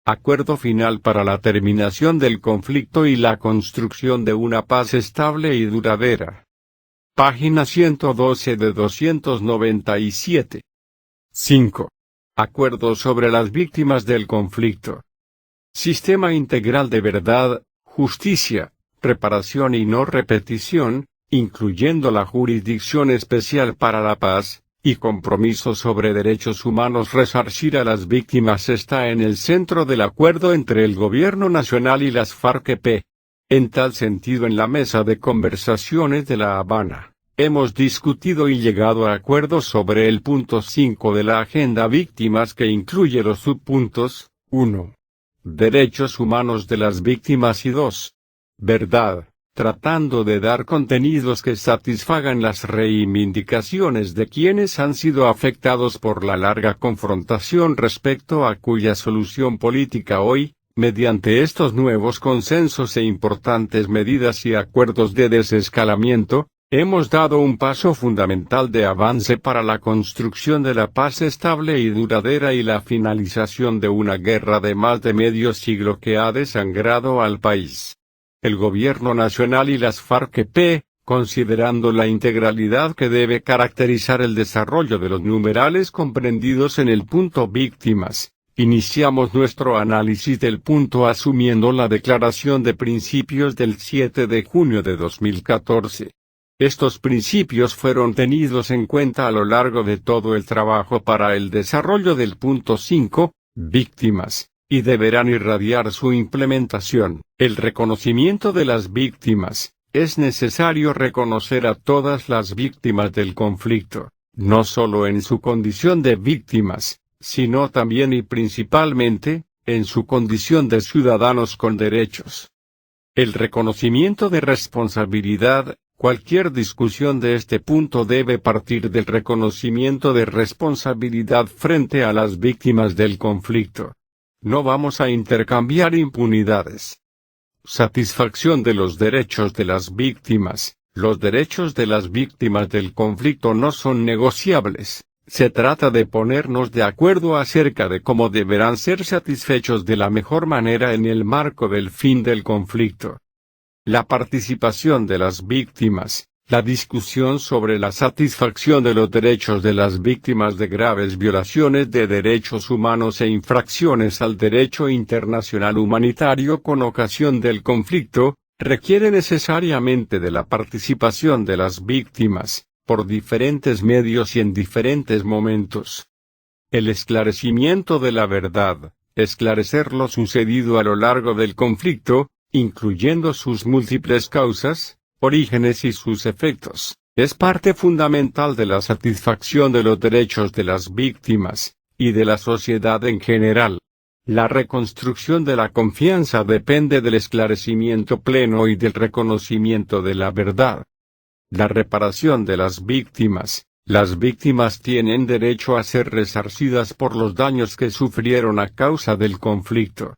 Acuerdo final para la terminación del conflicto y la construcción de una paz estable y duradera. Página 112 de 297. 5. Acuerdo sobre las víctimas del conflicto. Sistema integral de verdad, justicia, reparación y no repetición, incluyendo la Jurisdicción Especial para la Paz, y compromiso sobre derechos humanos. Resarcir a las víctimas está en el centro del acuerdo entre el Gobierno Nacional y las FARC-EP. En tal sentido, en la mesa de conversaciones de La Habana, hemos discutido y llegado a acuerdos sobre el punto 5 de la Agenda Víctimas, que incluye los subpuntos: 1. Derechos humanos de las víctimas y 2. Verdad, tratando de dar contenidos que satisfagan las reivindicaciones de quienes han sido afectados por la larga confrontación respecto a cuya solución política hoy, mediante estos nuevos consensos e importantes medidas y acuerdos de desescalamiento, hemos dado un paso fundamental de avance para la construcción de la paz estable y duradera y la finalización de una guerra de más de medio siglo que ha desangrado al país. El Gobierno Nacional y las FARC-EP, considerando la integralidad que debe caracterizar el desarrollo de los numerales comprendidos en el punto víctimas, iniciamos nuestro análisis del punto asumiendo la Declaración de Principios del 7 de junio de 2014. Estos principios fueron tenidos en cuenta a lo largo de todo el trabajo para el desarrollo del punto 5, víctimas, y deberán irradiar su implementación. El reconocimiento de las víctimas. Es necesario reconocer a todas las víctimas del conflicto, no solo en su condición de víctimas, sino también y principalmente, en su condición de ciudadanos con derechos. El reconocimiento de responsabilidad. Cualquier discusión de este punto debe partir del reconocimiento de responsabilidad frente a las víctimas del conflicto. No vamos a intercambiar impunidades. Satisfacción de los derechos de las víctimas. Los derechos de las víctimas del conflicto no son negociables. Se trata de ponernos de acuerdo acerca de cómo deberán ser satisfechos de la mejor manera en el marco del fin del conflicto. La participación de las víctimas. La discusión sobre la satisfacción de los derechos de las víctimas de graves violaciones de derechos humanos e infracciones al derecho internacional humanitario con ocasión del conflicto, requiere necesariamente de la participación de las víctimas, por diferentes medios y en diferentes momentos. El esclarecimiento de la verdad. Esclarecer lo sucedido a lo largo del conflicto, incluyendo sus múltiples causas, orígenes y sus efectos, es parte fundamental de la satisfacción de los derechos de las víctimas, y de la sociedad en general. La reconstrucción de la confianza depende del esclarecimiento pleno y del reconocimiento de la verdad. La reparación de las víctimas. Las víctimas tienen derecho a ser resarcidas por los daños que sufrieron a causa del conflicto.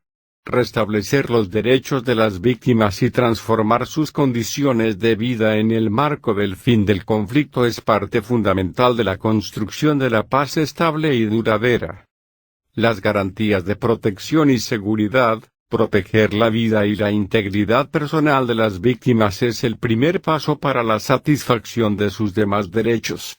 Restablecer los derechos de las víctimas y transformar sus condiciones de vida en el marco del fin del conflicto es parte fundamental de la construcción de la paz estable y duradera. Las garantías de protección y seguridad. Proteger la vida y la integridad personal de las víctimas es el primer paso para la satisfacción de sus demás derechos.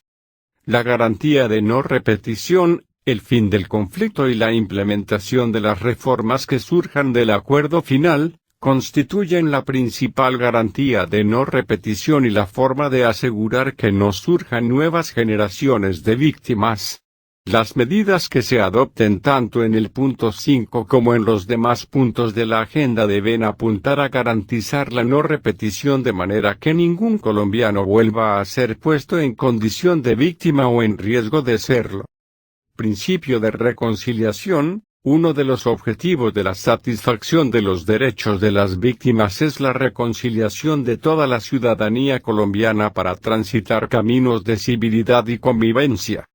La garantía de no repetición. El fin del conflicto y la implementación de las reformas que surjan del acuerdo final, constituyen la principal garantía de no repetición y la forma de asegurar que no surjan nuevas generaciones de víctimas. Las medidas que se adopten tanto en el punto 5 como en los demás puntos de la agenda deben apuntar a garantizar la no repetición de manera que ningún colombiano vuelva a ser puesto en condición de víctima o en riesgo de serlo. Principio de reconciliación. Uno de los objetivos de la satisfacción de los derechos de las víctimas es la reconciliación de toda la ciudadanía colombiana para transitar caminos de civilidad y convivencia.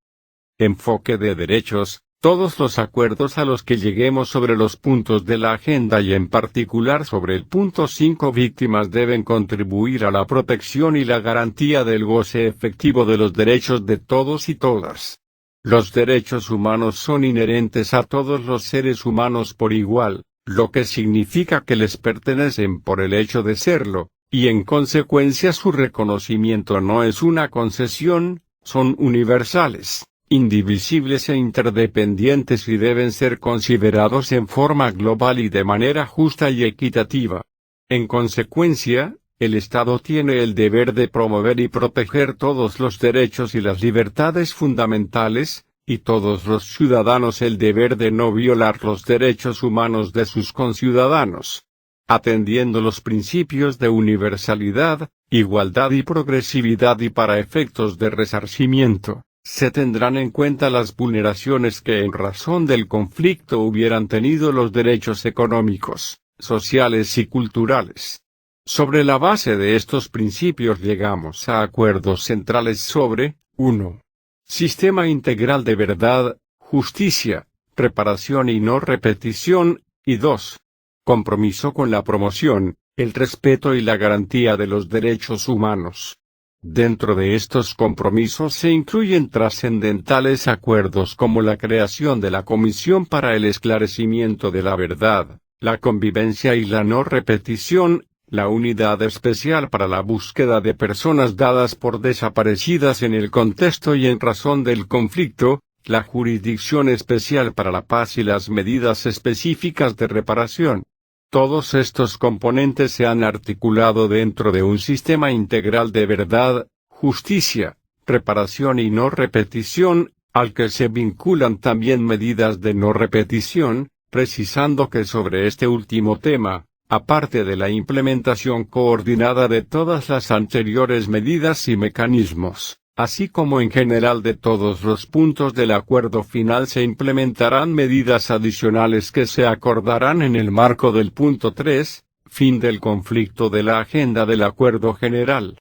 Enfoque de derechos. Todos los acuerdos a los que lleguemos sobre los puntos de la agenda y en particular sobre el punto 5 víctimas deben contribuir a la protección y la garantía del goce efectivo de los derechos de todos y todas. Los derechos humanos son inherentes a todos los seres humanos por igual, lo que significa que les pertenecen por el hecho de serlo, y en consecuencia su reconocimiento no es una concesión, son universales, indivisibles e interdependientes y deben ser considerados en forma global y de manera justa y equitativa. En consecuencia, el Estado tiene el deber de promover y proteger todos los derechos y las libertades fundamentales, y todos los ciudadanos el deber de no violar los derechos humanos de sus conciudadanos. Atendiendo los principios de universalidad, igualdad y progresividad y para efectos de resarcimiento, se tendrán en cuenta las vulneraciones que en razón del conflicto hubieran tenido los derechos económicos, sociales y culturales. Sobre la base de estos principios llegamos a acuerdos centrales sobre 1. Sistema integral de verdad, justicia, reparación y no repetición, y 2. Compromiso con la promoción, el respeto y la garantía de los derechos humanos. Dentro de estos compromisos se incluyen trascendentales acuerdos como la creación de la Comisión para el Esclarecimiento de la Verdad, la convivencia y la no repetición, la Unidad Especial para la Búsqueda de Personas dadas por desaparecidas en el contexto y en razón del conflicto, la Jurisdicción Especial para la Paz y las medidas específicas de reparación. Todos estos componentes se han articulado dentro de un sistema integral de verdad, justicia, reparación y no repetición, al que se vinculan también medidas de no repetición, precisando que sobre este último tema, aparte de la implementación coordinada de todas las anteriores medidas y mecanismos, así como en general de todos los puntos del acuerdo final, se implementarán medidas adicionales que se acordarán en el marco del punto 3, fin del conflicto de la agenda del acuerdo general.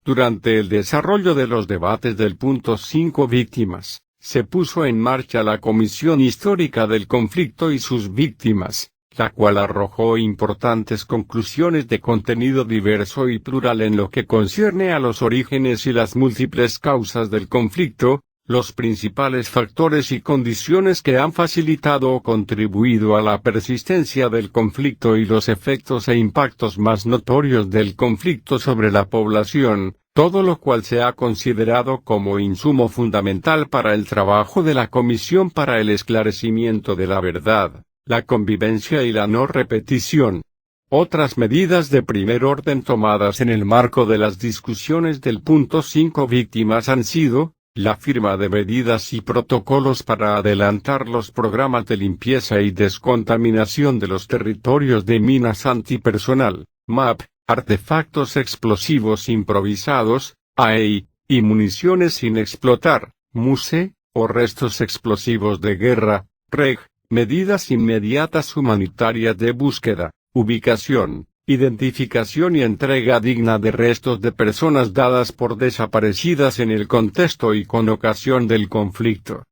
Durante el desarrollo de los debates del punto 5 víctimas, se puso en marcha la Comisión Histórica del Conflicto y sus Víctimas, la cual arrojó importantes conclusiones de contenido diverso y plural en lo que concierne a los orígenes y las múltiples causas del conflicto, los principales factores y condiciones que han facilitado o contribuido a la persistencia del conflicto y los efectos e impactos más notorios del conflicto sobre la población, todo lo cual se ha considerado como insumo fundamental para el trabajo de la Comisión para el Esclarecimiento de la Verdad, la convivencia y la no repetición. Otras medidas de primer orden tomadas en el marco de las discusiones del punto 5 víctimas han sido, la firma de medidas y protocolos para adelantar los programas de limpieza y descontaminación de los territorios de minas antipersonal, MAP, artefactos explosivos improvisados, AEI, y municiones sin explotar, MUSE, o restos explosivos de guerra, REG. Medidas inmediatas humanitarias de búsqueda, ubicación, identificación y entrega digna de restos de personas dadas por desaparecidas en el contexto y con ocasión del conflicto.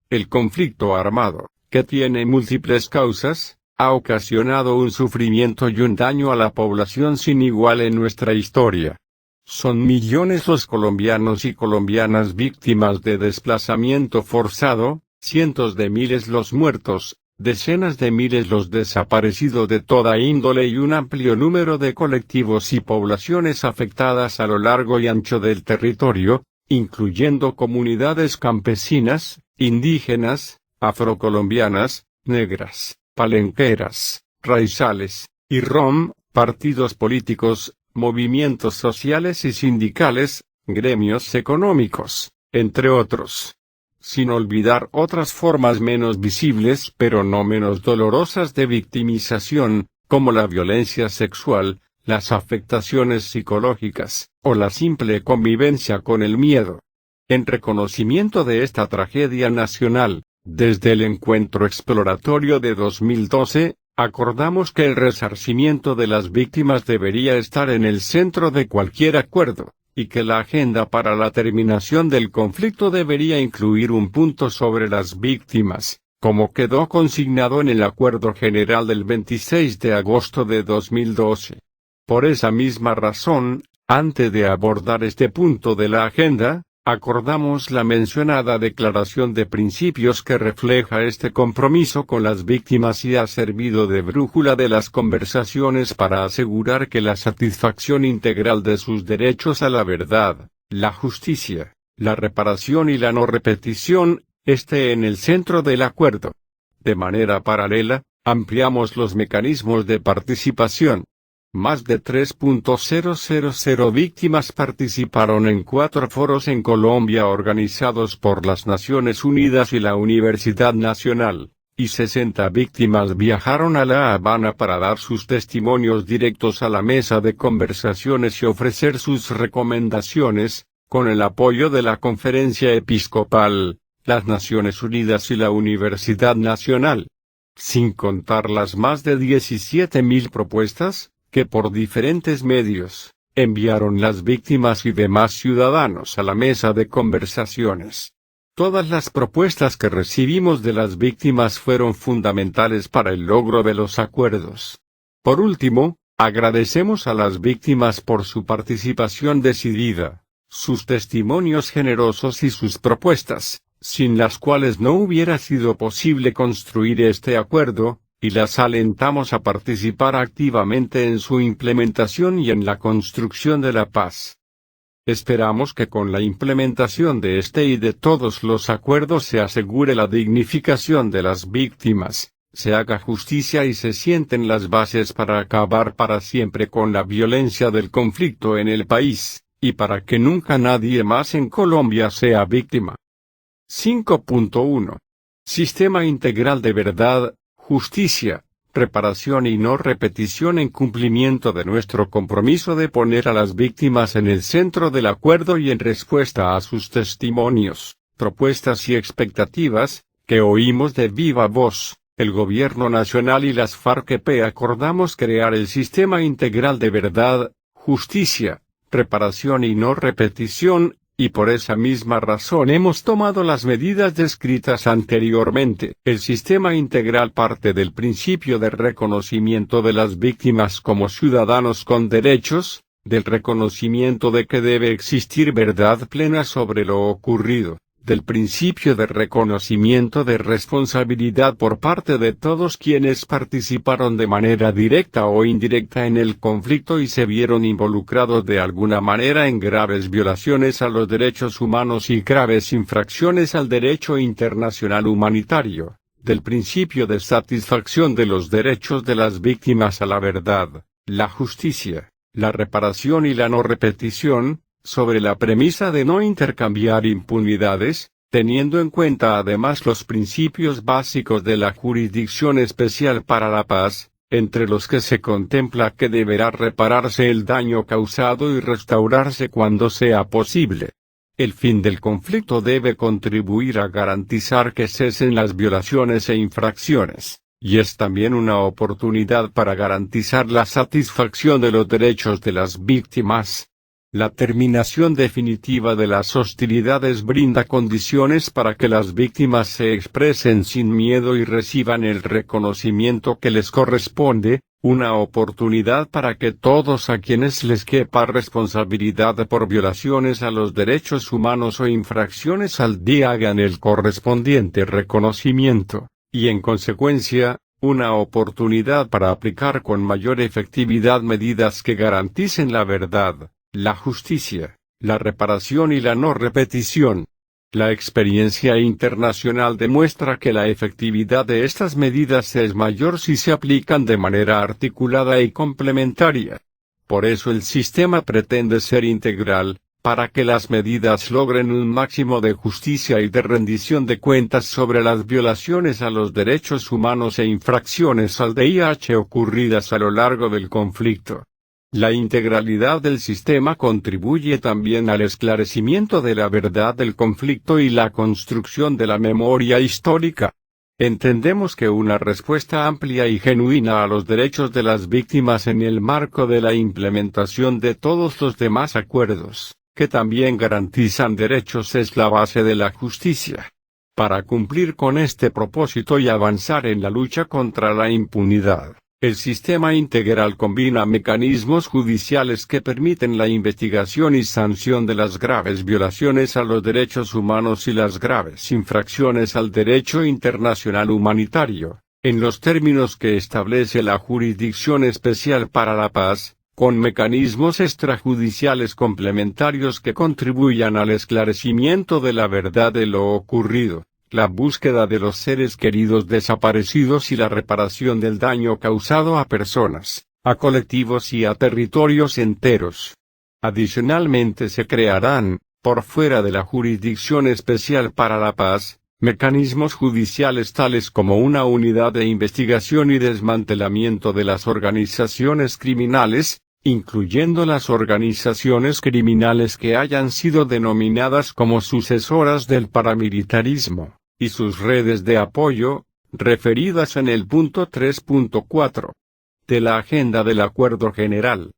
El conflicto armado, que tiene múltiples causas, ha ocasionado un sufrimiento y un daño a la población sin igual en nuestra historia. Son millones los colombianos y colombianas víctimas de desplazamiento forzado, cientos de miles los muertos, decenas de miles los desaparecidos de toda índole y un amplio número de colectivos y poblaciones afectadas a lo largo y ancho del territorio, incluyendo comunidades campesinas, indígenas, afrocolombianas, negras, palenqueras, raizales, y rom, partidos políticos, movimientos sociales y sindicales, gremios económicos, entre otros. Sin olvidar otras formas menos visibles pero no menos dolorosas de victimización, como la violencia sexual, las afectaciones psicológicas, o la simple convivencia con el miedo. En reconocimiento de esta tragedia nacional, desde el encuentro exploratorio de 2012, acordamos que el resarcimiento de las víctimas debería estar en el centro de cualquier acuerdo, y que la agenda para la terminación del conflicto debería incluir un punto sobre las víctimas, como quedó consignado en el Acuerdo General del 26 de agosto de 2012. Por esa misma razón, antes de abordar este punto de la agenda, acordamos la mencionada declaración de principios que refleja este compromiso con las víctimas y ha servido de brújula de las conversaciones para asegurar que la satisfacción integral de sus derechos a la verdad, la justicia, la reparación y la no repetición, esté en el centro del acuerdo. De manera paralela, ampliamos los mecanismos de participación. Más de 3.000 víctimas participaron en 4 foros en Colombia organizados por las Naciones Unidas y la Universidad Nacional, y 60 víctimas viajaron a La Habana para dar sus testimonios directos a la mesa de conversaciones y ofrecer sus recomendaciones, con el apoyo de la Conferencia Episcopal, las Naciones Unidas y la Universidad Nacional. Sin contar las más de 17.000 propuestas que por diferentes medios enviaron las víctimas y demás ciudadanos a la mesa de conversaciones. Todas las propuestas que recibimos de las víctimas fueron fundamentales para el logro de los acuerdos. Por último, agradecemos a las víctimas por su participación decidida, sus testimonios generosos y sus propuestas, sin las cuales no hubiera sido posible construir este acuerdo, y las alentamos a participar activamente en su implementación y en la construcción de la paz. Esperamos que con la implementación de este y de todos los acuerdos se asegure la dignificación de las víctimas, se haga justicia y se sienten las bases para acabar para siempre con la violencia del conflicto en el país, y para que nunca nadie más en Colombia sea víctima. 5.1. Sistema integral de verdad, justicia, reparación y no repetición en cumplimiento de nuestro compromiso de poner a las víctimas en el centro del acuerdo y en respuesta a sus testimonios, propuestas y expectativas, que oímos de viva voz, el Gobierno Nacional y las FARC-EP acordamos crear el Sistema Integral de Verdad, Justicia, Reparación y no repetición, y por esa misma razón hemos tomado las medidas descritas anteriormente. El sistema integral parte del principio de reconocimiento de las víctimas como ciudadanos con derechos, del reconocimiento de que debe existir verdad plena sobre lo ocurrido, del principio de reconocimiento de responsabilidad por parte de todos quienes participaron de manera directa o indirecta en el conflicto y se vieron involucrados de alguna manera en graves violaciones a los derechos humanos y graves infracciones al derecho internacional humanitario, del principio de satisfacción de los derechos de las víctimas a la verdad, la justicia, la reparación y la no repetición, sobre la premisa de no intercambiar impunidades, teniendo en cuenta además los principios básicos de la Jurisdicción Especial para la Paz, entre los que se contempla que deberá repararse el daño causado y restaurarse cuando sea posible. El fin del conflicto debe contribuir a garantizar que cesen las violaciones e infracciones, y es también una oportunidad para garantizar la satisfacción de los derechos de las víctimas. La terminación definitiva de las hostilidades brinda condiciones para que las víctimas se expresen sin miedo y reciban el reconocimiento que les corresponde, una oportunidad para que todos a quienes les quepa responsabilidad por violaciones a los derechos humanos o infracciones al día hagan el correspondiente reconocimiento, y en consecuencia, una oportunidad para aplicar con mayor efectividad medidas que garanticen la verdad, la justicia, la reparación y la no repetición. La experiencia internacional demuestra que la efectividad de estas medidas es mayor si se aplican de manera articulada y complementaria. Por eso el sistema pretende ser integral, para que las medidas logren un máximo de justicia y de rendición de cuentas sobre las violaciones a los derechos humanos e infracciones al DIH ocurridas a lo largo del conflicto. La integralidad del sistema contribuye también al esclarecimiento de la verdad del conflicto y la construcción de la memoria histórica. Entendemos que una respuesta amplia y genuina a los derechos de las víctimas en el marco de la implementación de todos los demás acuerdos, que también garantizan derechos, es la base de la justicia. Para cumplir con este propósito y avanzar en la lucha contra la impunidad, El sistema integral combina mecanismos judiciales que permiten la investigación y sanción de las graves violaciones a los derechos humanos y las graves infracciones al derecho internacional humanitario, en los términos que establece la Jurisdicción Especial para la Paz, con mecanismos extrajudiciales complementarios que contribuyan al esclarecimiento de la verdad de lo ocurrido, la búsqueda de los seres queridos desaparecidos y la reparación del daño causado a personas, a colectivos y a territorios enteros. Adicionalmente se crearán, por fuera de la Jurisdicción Especial para la Paz, mecanismos judiciales tales como una unidad de investigación y desmantelamiento de las organizaciones criminales, incluyendo las organizaciones criminales que hayan sido denominadas como sucesoras del paramilitarismo, y sus redes de apoyo, referidas en el punto 3.4 de la Agenda del Acuerdo General.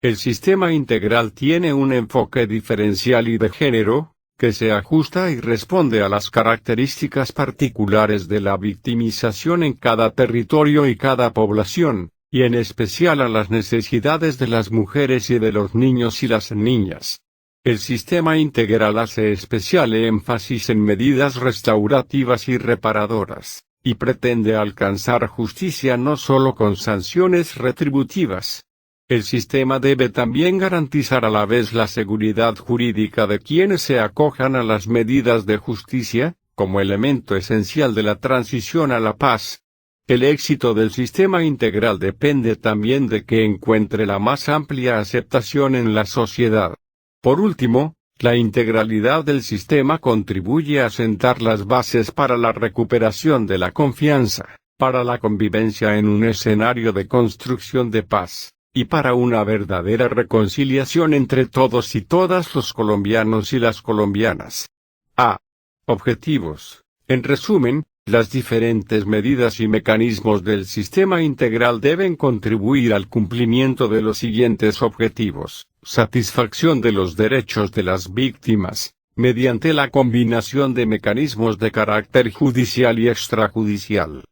El sistema integral tiene un enfoque diferencial y de género, que se ajusta y responde a las características particulares de la victimización en cada territorio y cada población, y en especial a las necesidades de las mujeres y de los niños y las niñas. El sistema integral hace especial énfasis en medidas restaurativas y reparadoras, y pretende alcanzar justicia no solo con sanciones retributivas. El sistema debe también garantizar a la vez la seguridad jurídica de quienes se acojan a las medidas de justicia, como elemento esencial de la transición a la paz. El éxito del sistema integral depende también de que encuentre la más amplia aceptación en la sociedad. Por último, la integralidad del sistema contribuye a sentar las bases para la recuperación de la confianza, para la convivencia en un escenario de construcción de paz, y para una verdadera reconciliación entre todos y todas los colombianos y las colombianas. A. Objetivos. En resumen, las diferentes medidas y mecanismos del sistema integral deben contribuir al cumplimiento de los siguientes objetivos: satisfacción de los derechos de las víctimas, mediante la combinación de mecanismos de carácter judicial y extrajudicial.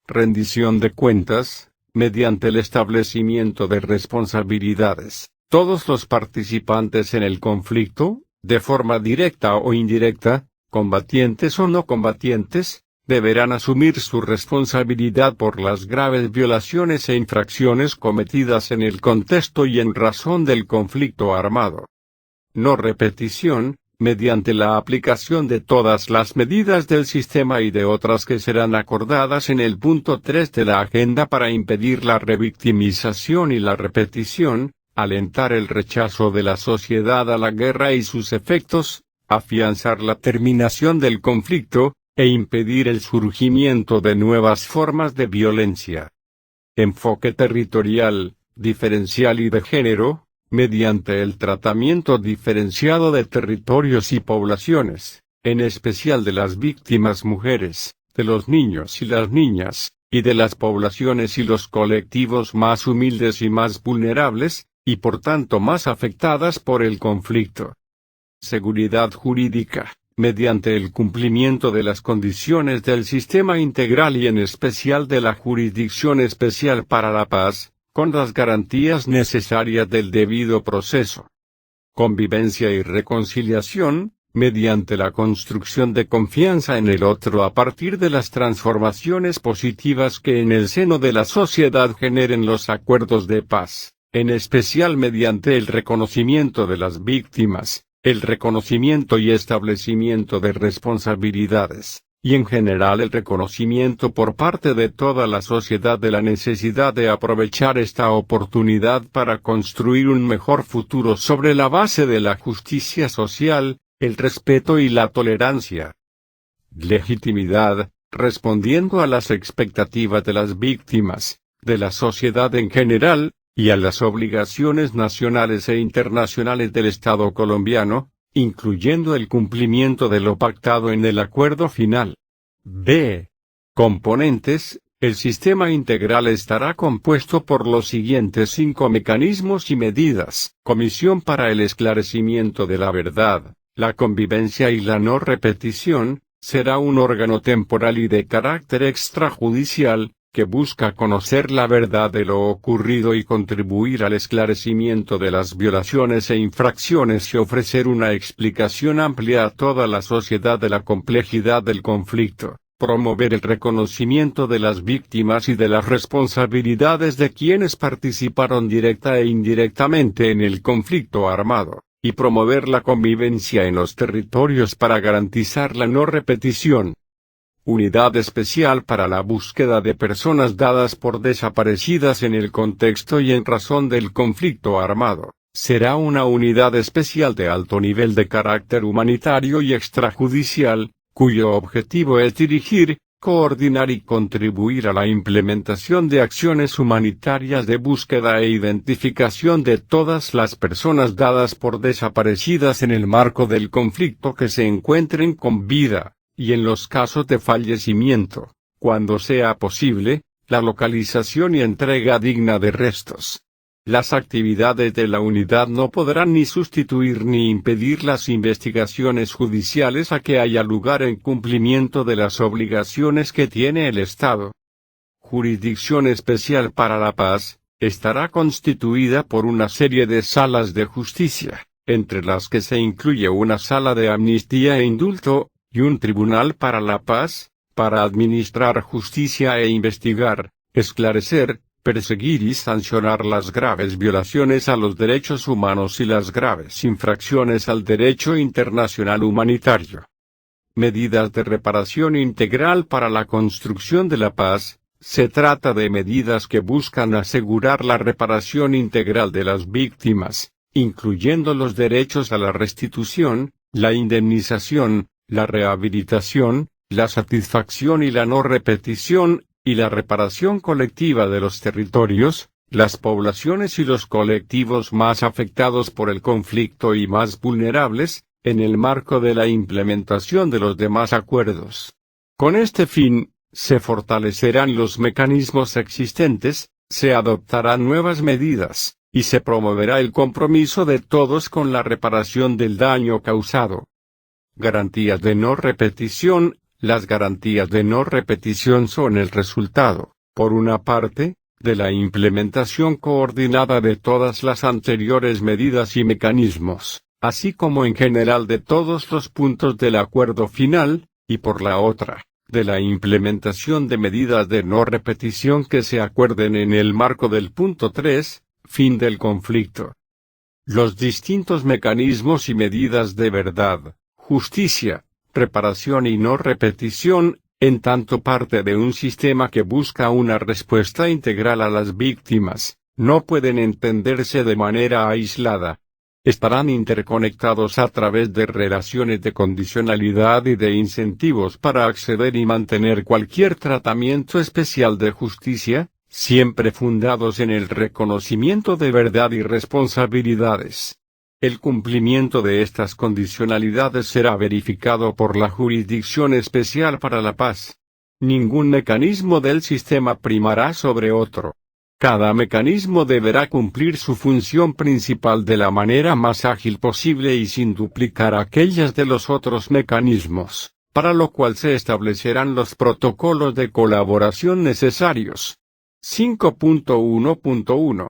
Rendición de cuentas, mediante el establecimiento de responsabilidades. Todos los participantes en el conflicto, de forma directa o indirecta, combatientes o no combatientes, deberán asumir su responsabilidad por las graves violaciones e infracciones cometidas en el contexto y en razón del conflicto armado. No repetición, mediante la aplicación de todas las medidas del sistema y de otras que serán acordadas en el punto 3 de la agenda para impedir la revictimización y la repetición, alentar el rechazo de la sociedad a la guerra y sus efectos, afianzar la terminación del conflicto, e impedir el surgimiento de nuevas formas de violencia. Enfoque territorial, diferencial y de género, mediante el tratamiento diferenciado de territorios y poblaciones, en especial de las víctimas mujeres, de los niños y las niñas, y de las poblaciones y los colectivos más humildes y más vulnerables, y por tanto más afectadas por el conflicto. Seguridad jurídica, mediante el cumplimiento de las condiciones del sistema integral y en especial de la Jurisdicción Especial para la Paz, con las garantías necesarias del debido proceso. Convivencia y reconciliación, mediante la construcción de confianza en el otro a partir de las transformaciones positivas que en el seno de la sociedad generen los acuerdos de paz, en especial mediante el reconocimiento de las víctimas, el reconocimiento y establecimiento de responsabilidades, y en general el reconocimiento por parte de toda la sociedad de la necesidad de aprovechar esta oportunidad para construir un mejor futuro sobre la base de la justicia social, el respeto y la tolerancia. Legitimidad, respondiendo a las expectativas de las víctimas, de la sociedad en general, y a las obligaciones nacionales e internacionales del Estado colombiano, incluyendo el cumplimiento de lo pactado en el acuerdo final. B. Componentes. El sistema integral estará compuesto por los siguientes 5 mecanismos y medidas: Comisión para el esclarecimiento de la verdad, la convivencia y la no repetición, será un órgano temporal y de carácter extrajudicial, que busca conocer la verdad de lo ocurrido y contribuir al esclarecimiento de las violaciones e infracciones y ofrecer una explicación amplia a toda la sociedad de la complejidad del conflicto, promover el reconocimiento de las víctimas y de las responsabilidades de quienes participaron directa e indirectamente en el conflicto armado, y promover la convivencia en los territorios para garantizar la no repetición. Unidad especial para la búsqueda de personas dadas por desaparecidas en el contexto y en razón del conflicto armado. Será una unidad especial de alto nivel de carácter humanitario y extrajudicial, cuyo objetivo es dirigir, coordinar y contribuir a la implementación de acciones humanitarias de búsqueda e identificación de todas las personas dadas por desaparecidas en el marco del conflicto que se encuentren con vida, y en los casos de fallecimiento, cuando sea posible, la localización y entrega digna de restos. Las actividades de la unidad no podrán ni sustituir ni impedir las investigaciones judiciales a que haya lugar en cumplimiento de las obligaciones que tiene el Estado. Jurisdicción Especial para la Paz, estará constituida por una serie de salas de justicia, entre las que se incluye una sala de amnistía e indulto, y un tribunal para la paz, para administrar justicia e investigar, esclarecer, perseguir y sancionar las graves violaciones a los derechos humanos y las graves infracciones al derecho internacional humanitario. Medidas de reparación integral para la construcción de la paz. Se trata de medidas que buscan asegurar la reparación integral de las víctimas, incluyendo los derechos a la restitución, la indemnización, la rehabilitación, la satisfacción y la no repetición, y la reparación colectiva de los territorios, las poblaciones y los colectivos más afectados por el conflicto y más vulnerables, en el marco de la implementación de los demás acuerdos. Con este fin, se fortalecerán los mecanismos existentes, se adoptarán nuevas medidas, y se promoverá el compromiso de todos con la reparación del daño causado. Garantías de no repetición. Las garantías de no repetición son el resultado, por una parte, de la implementación coordinada de todas las anteriores medidas y mecanismos, así como en general de todos los puntos del acuerdo final, y por la otra, de la implementación de medidas de no repetición que se acuerden en el marco del punto 3, fin del conflicto. Los distintos mecanismos y medidas de verdad, justicia, reparación y no repetición, en tanto parte de un sistema que busca una respuesta integral a las víctimas, no pueden entenderse de manera aislada. Estarán interconectados a través de relaciones de condicionalidad y de incentivos para acceder y mantener cualquier tratamiento especial de justicia, siempre fundados en el reconocimiento de verdad y responsabilidades. El cumplimiento de estas condicionalidades será verificado por la Jurisdicción Especial para la Paz. Ningún mecanismo del sistema primará sobre otro. Cada mecanismo deberá cumplir su función principal de la manera más ágil posible y sin duplicar aquellas de los otros mecanismos, para lo cual se establecerán los protocolos de colaboración necesarios. 5.1.1.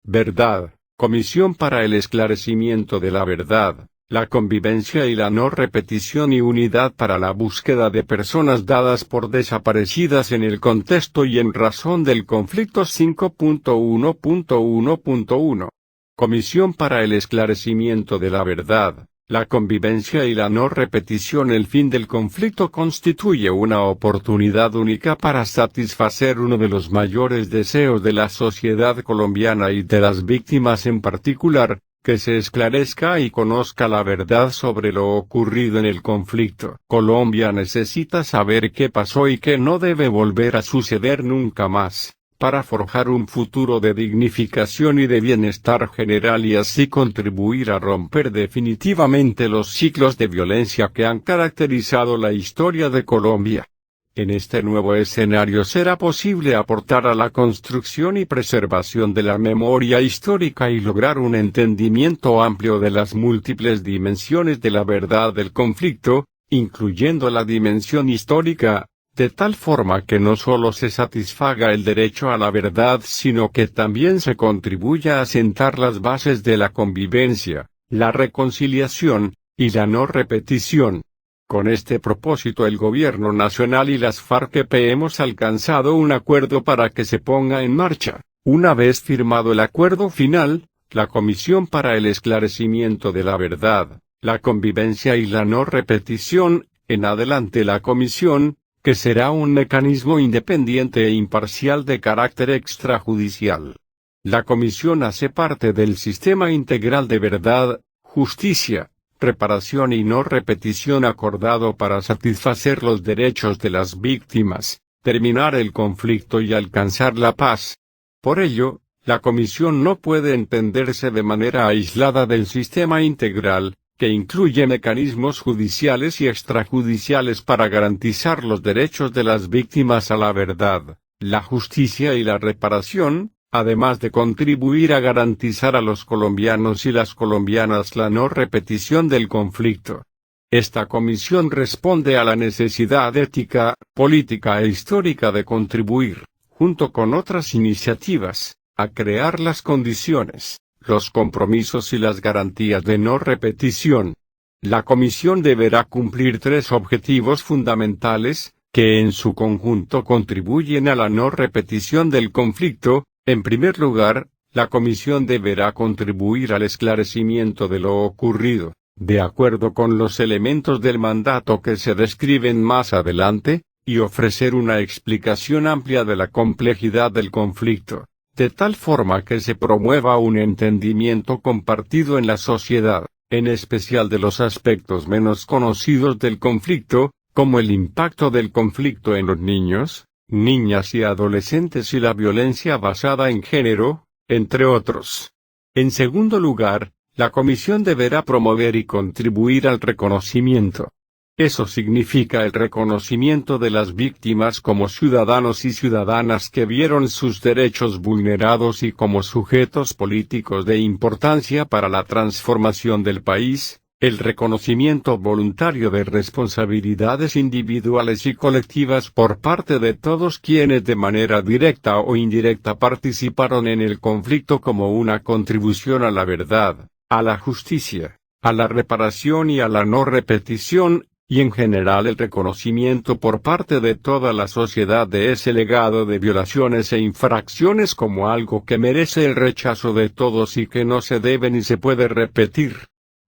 Verdad. Comisión para el esclarecimiento de la verdad, la convivencia y la no repetición y unidad para la búsqueda de personas dadas por desaparecidas en el contexto y en razón del conflicto. 5.1.1.1. Comisión para el esclarecimiento de la verdad, la convivencia y la no repetición. El fin del conflicto constituye una oportunidad única para satisfacer uno de los mayores deseos de la sociedad colombiana y de las víctimas en particular, que se esclarezca y conozca la verdad sobre lo ocurrido en el conflicto. Colombia necesita saber qué pasó y qué no debe volver a suceder nunca más, para forjar un futuro de dignificación y de bienestar general y así contribuir a romper definitivamente los ciclos de violencia que han caracterizado la historia de Colombia. En este nuevo escenario será posible aportar a la construcción y preservación de la memoria histórica y lograr un entendimiento amplio de las múltiples dimensiones de la verdad del conflicto, incluyendo la dimensión histórica, de tal forma que no solo se satisfaga el derecho a la verdad, sino que también se contribuya a sentar las bases de la convivencia, la reconciliación, y la no repetición. Con este propósito el Gobierno Nacional y las FARC-EP hemos alcanzado un acuerdo para que se ponga en marcha, una vez firmado el acuerdo final, la Comisión para el Esclarecimiento de la Verdad, la Convivencia y la No Repetición, en adelante la Comisión, que será un mecanismo independiente e imparcial de carácter extrajudicial. La Comisión hace parte del Sistema Integral de Verdad, Justicia, Reparación y No Repetición acordado para satisfacer los derechos de las víctimas, terminar el conflicto y alcanzar la paz. Por ello, la Comisión no puede entenderse de manera aislada del sistema integral, que incluye mecanismos judiciales y extrajudiciales para garantizar los derechos de las víctimas a la verdad, la justicia y la reparación, además de contribuir a garantizar a los colombianos y las colombianas la no repetición del conflicto. Esta comisión responde a la necesidad ética, política e histórica de contribuir, junto con otras iniciativas, a crear las condiciones, los compromisos y las garantías de no repetición. La Comisión deberá cumplir 3 objetivos fundamentales, que en su conjunto contribuyen a la no repetición del conflicto. En primer lugar, la Comisión deberá contribuir al esclarecimiento de lo ocurrido, de acuerdo con los elementos del mandato que se describen más adelante, y ofrecer una explicación amplia de la complejidad del conflicto, de tal forma que se promueva un entendimiento compartido en la sociedad, en especial de los aspectos menos conocidos del conflicto, como el impacto del conflicto en los niños, niñas y adolescentes y la violencia basada en género, entre otros. En segundo lugar, la Comisión deberá promover y contribuir al reconocimiento. Eso significa el reconocimiento de las víctimas como ciudadanos y ciudadanas que vieron sus derechos vulnerados y como sujetos políticos de importancia para la transformación del país, el reconocimiento voluntario de responsabilidades individuales y colectivas por parte de todos quienes de manera directa o indirecta participaron en el conflicto como una contribución a la verdad, a la justicia, a la reparación y a la no repetición, y en general el reconocimiento por parte de toda la sociedad de ese legado de violaciones e infracciones como algo que merece el rechazo de todos y que no se debe ni se puede repetir.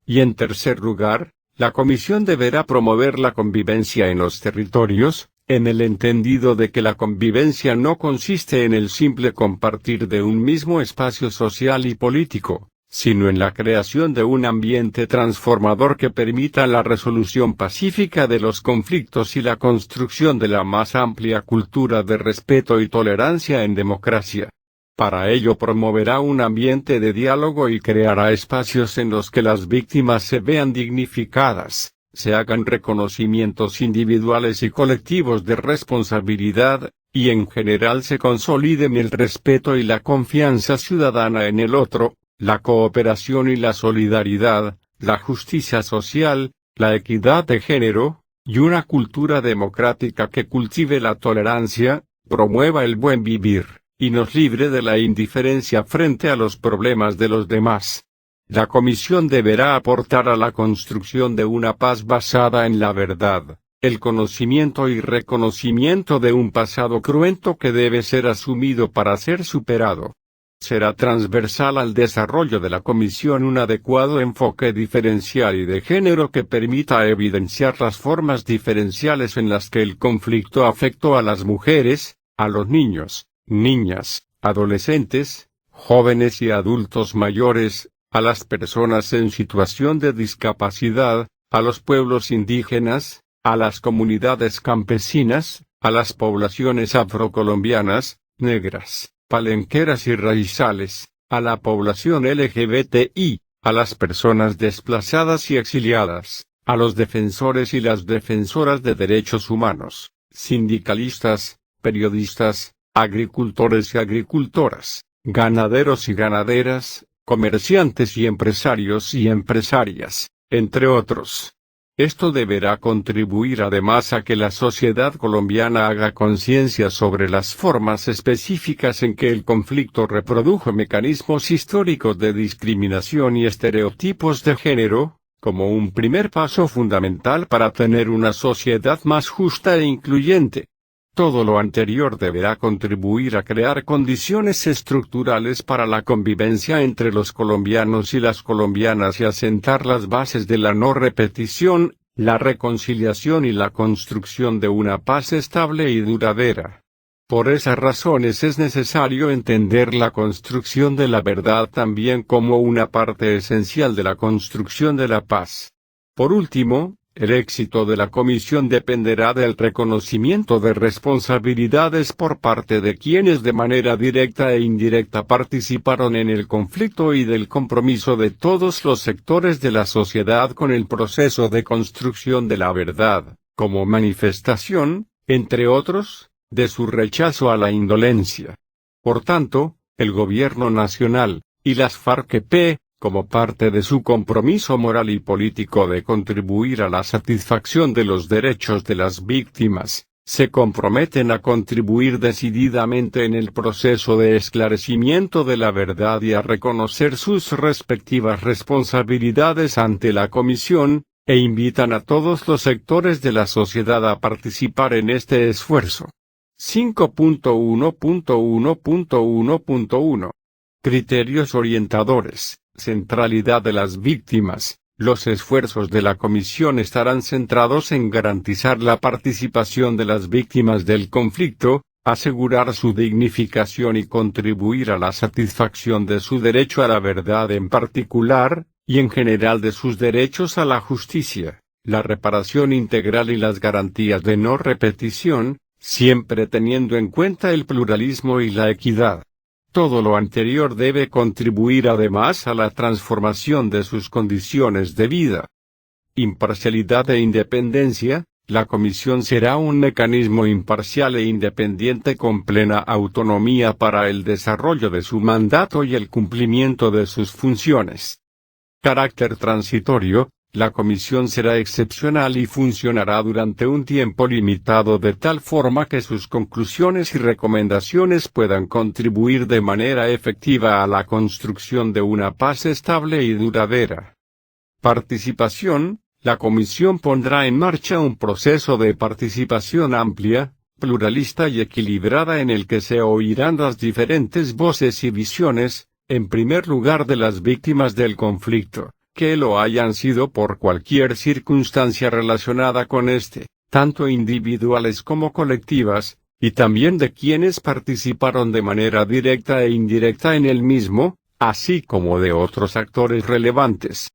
Y en tercer lugar, la Comisión deberá promover la convivencia en los territorios, en el entendido de que la convivencia no consiste en el simple compartir de un mismo espacio social y político, sino en la creación de un ambiente transformador que permita la resolución pacífica de los conflictos y la construcción de la más amplia cultura de respeto y tolerancia en democracia. Para ello promoverá un ambiente de diálogo y creará espacios en los que las víctimas se vean dignificadas, se hagan reconocimientos individuales y colectivos de responsabilidad, y en general se consoliden el respeto y la confianza ciudadana en el otro, la cooperación y la solidaridad, la justicia social, la equidad de género, y una cultura democrática que cultive la tolerancia, promueva el buen vivir, y nos libre de la indiferencia frente a los problemas de los demás. La Comisión deberá aportar a la construcción de una paz basada en la verdad, el conocimiento y reconocimiento de un pasado cruento que debe ser asumido para ser superado. Será transversal al desarrollo de la Comisión un adecuado enfoque diferencial y de género que permita evidenciar las formas diferenciales en las que el conflicto afectó a las mujeres, a los niños, niñas, adolescentes, jóvenes y adultos mayores, a las personas en situación de discapacidad, a los pueblos indígenas, a las comunidades campesinas, a las poblaciones afrocolombianas, negras, palenqueras y raizales, a la población LGBTI, a las personas desplazadas y exiliadas, a los defensores y las defensoras de derechos humanos, sindicalistas, periodistas, agricultores y agricultoras, ganaderos y ganaderas, comerciantes y empresarias, entre otros. Esto deberá contribuir además a que la sociedad colombiana haga conciencia sobre las formas específicas en que el conflicto reprodujo mecanismos históricos de discriminación y estereotipos de género, como un primer paso fundamental para tener una sociedad más justa e incluyente. Todo lo anterior deberá contribuir a crear condiciones estructurales para la convivencia entre los colombianos y las colombianas y asentar las bases de la no repetición, la reconciliación y la construcción de una paz estable y duradera. Por esas razones es necesario entender la construcción de la verdad también como una parte esencial de la construcción de la paz. Por último, el éxito de la comisión dependerá del reconocimiento de responsabilidades por parte de quienes de manera directa e indirecta participaron en el conflicto y del compromiso de todos los sectores de la sociedad con el proceso de construcción de la verdad, como manifestación, entre otros, de su rechazo a la indolencia. Por tanto, el gobierno nacional, y las FARC-EP, como parte de su compromiso moral y político de contribuir a la satisfacción de los derechos de las víctimas, se comprometen a contribuir decididamente en el proceso de esclarecimiento de la verdad y a reconocer sus respectivas responsabilidades ante la Comisión, e invitan a todos los sectores de la sociedad a participar en este esfuerzo. 5.1.1.1.1 Criterios orientadores. Centralidad de las víctimas. Los esfuerzos de la Comisión estarán centrados en garantizar la participación de las víctimas del conflicto, asegurar su dignificación y contribuir a la satisfacción de su derecho a la verdad en particular, y en general de sus derechos a la justicia, la reparación integral y las garantías de no repetición, siempre teniendo en cuenta el pluralismo y la equidad. Todo lo anterior debe contribuir además a la transformación de sus condiciones de vida. Imparcialidad e independencia. La Comisión será un mecanismo imparcial e independiente con plena autonomía para el desarrollo de su mandato y el cumplimiento de sus funciones. Carácter transitorio. La Comisión será excepcional y funcionará durante un tiempo limitado de tal forma que sus conclusiones y recomendaciones puedan contribuir de manera efectiva a la construcción de una paz estable y duradera. Participación. La Comisión pondrá en marcha un proceso de participación amplia, pluralista y equilibrada en el que se oirán las diferentes voces y visiones, en primer lugar de las víctimas del conflicto, que lo hayan sido por cualquier circunstancia relacionada con este, tanto individuales como colectivas, y también de quienes participaron de manera directa e indirecta en el mismo, así como de otros actores relevantes.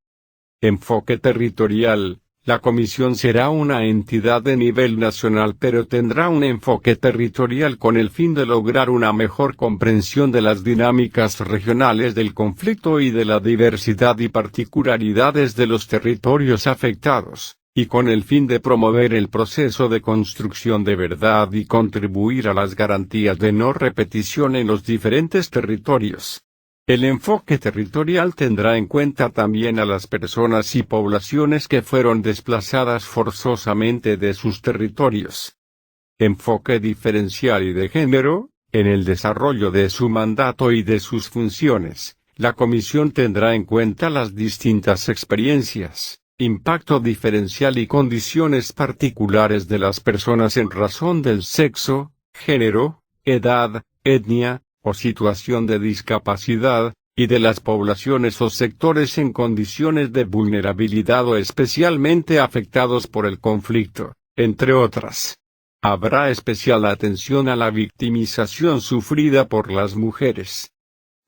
Enfoque territorial. La Comisión será una entidad de nivel nacional pero tendrá un enfoque territorial con el fin de lograr una mejor comprensión de las dinámicas regionales del conflicto y de la diversidad y particularidades de los territorios afectados, y con el fin de promover el proceso de construcción de verdad y contribuir a las garantías de no repetición en los diferentes territorios. El enfoque territorial tendrá en cuenta también a las personas y poblaciones que fueron desplazadas forzosamente de sus territorios. Enfoque diferencial y de género. En el desarrollo de su mandato y de sus funciones, la Comisión tendrá en cuenta las distintas experiencias, impacto diferencial y condiciones particulares de las personas en razón del sexo, género, edad, etnia, o situación de discapacidad, y de las poblaciones o sectores en condiciones de vulnerabilidad o especialmente afectados por el conflicto, entre otras. Habrá especial atención a la victimización sufrida por las mujeres.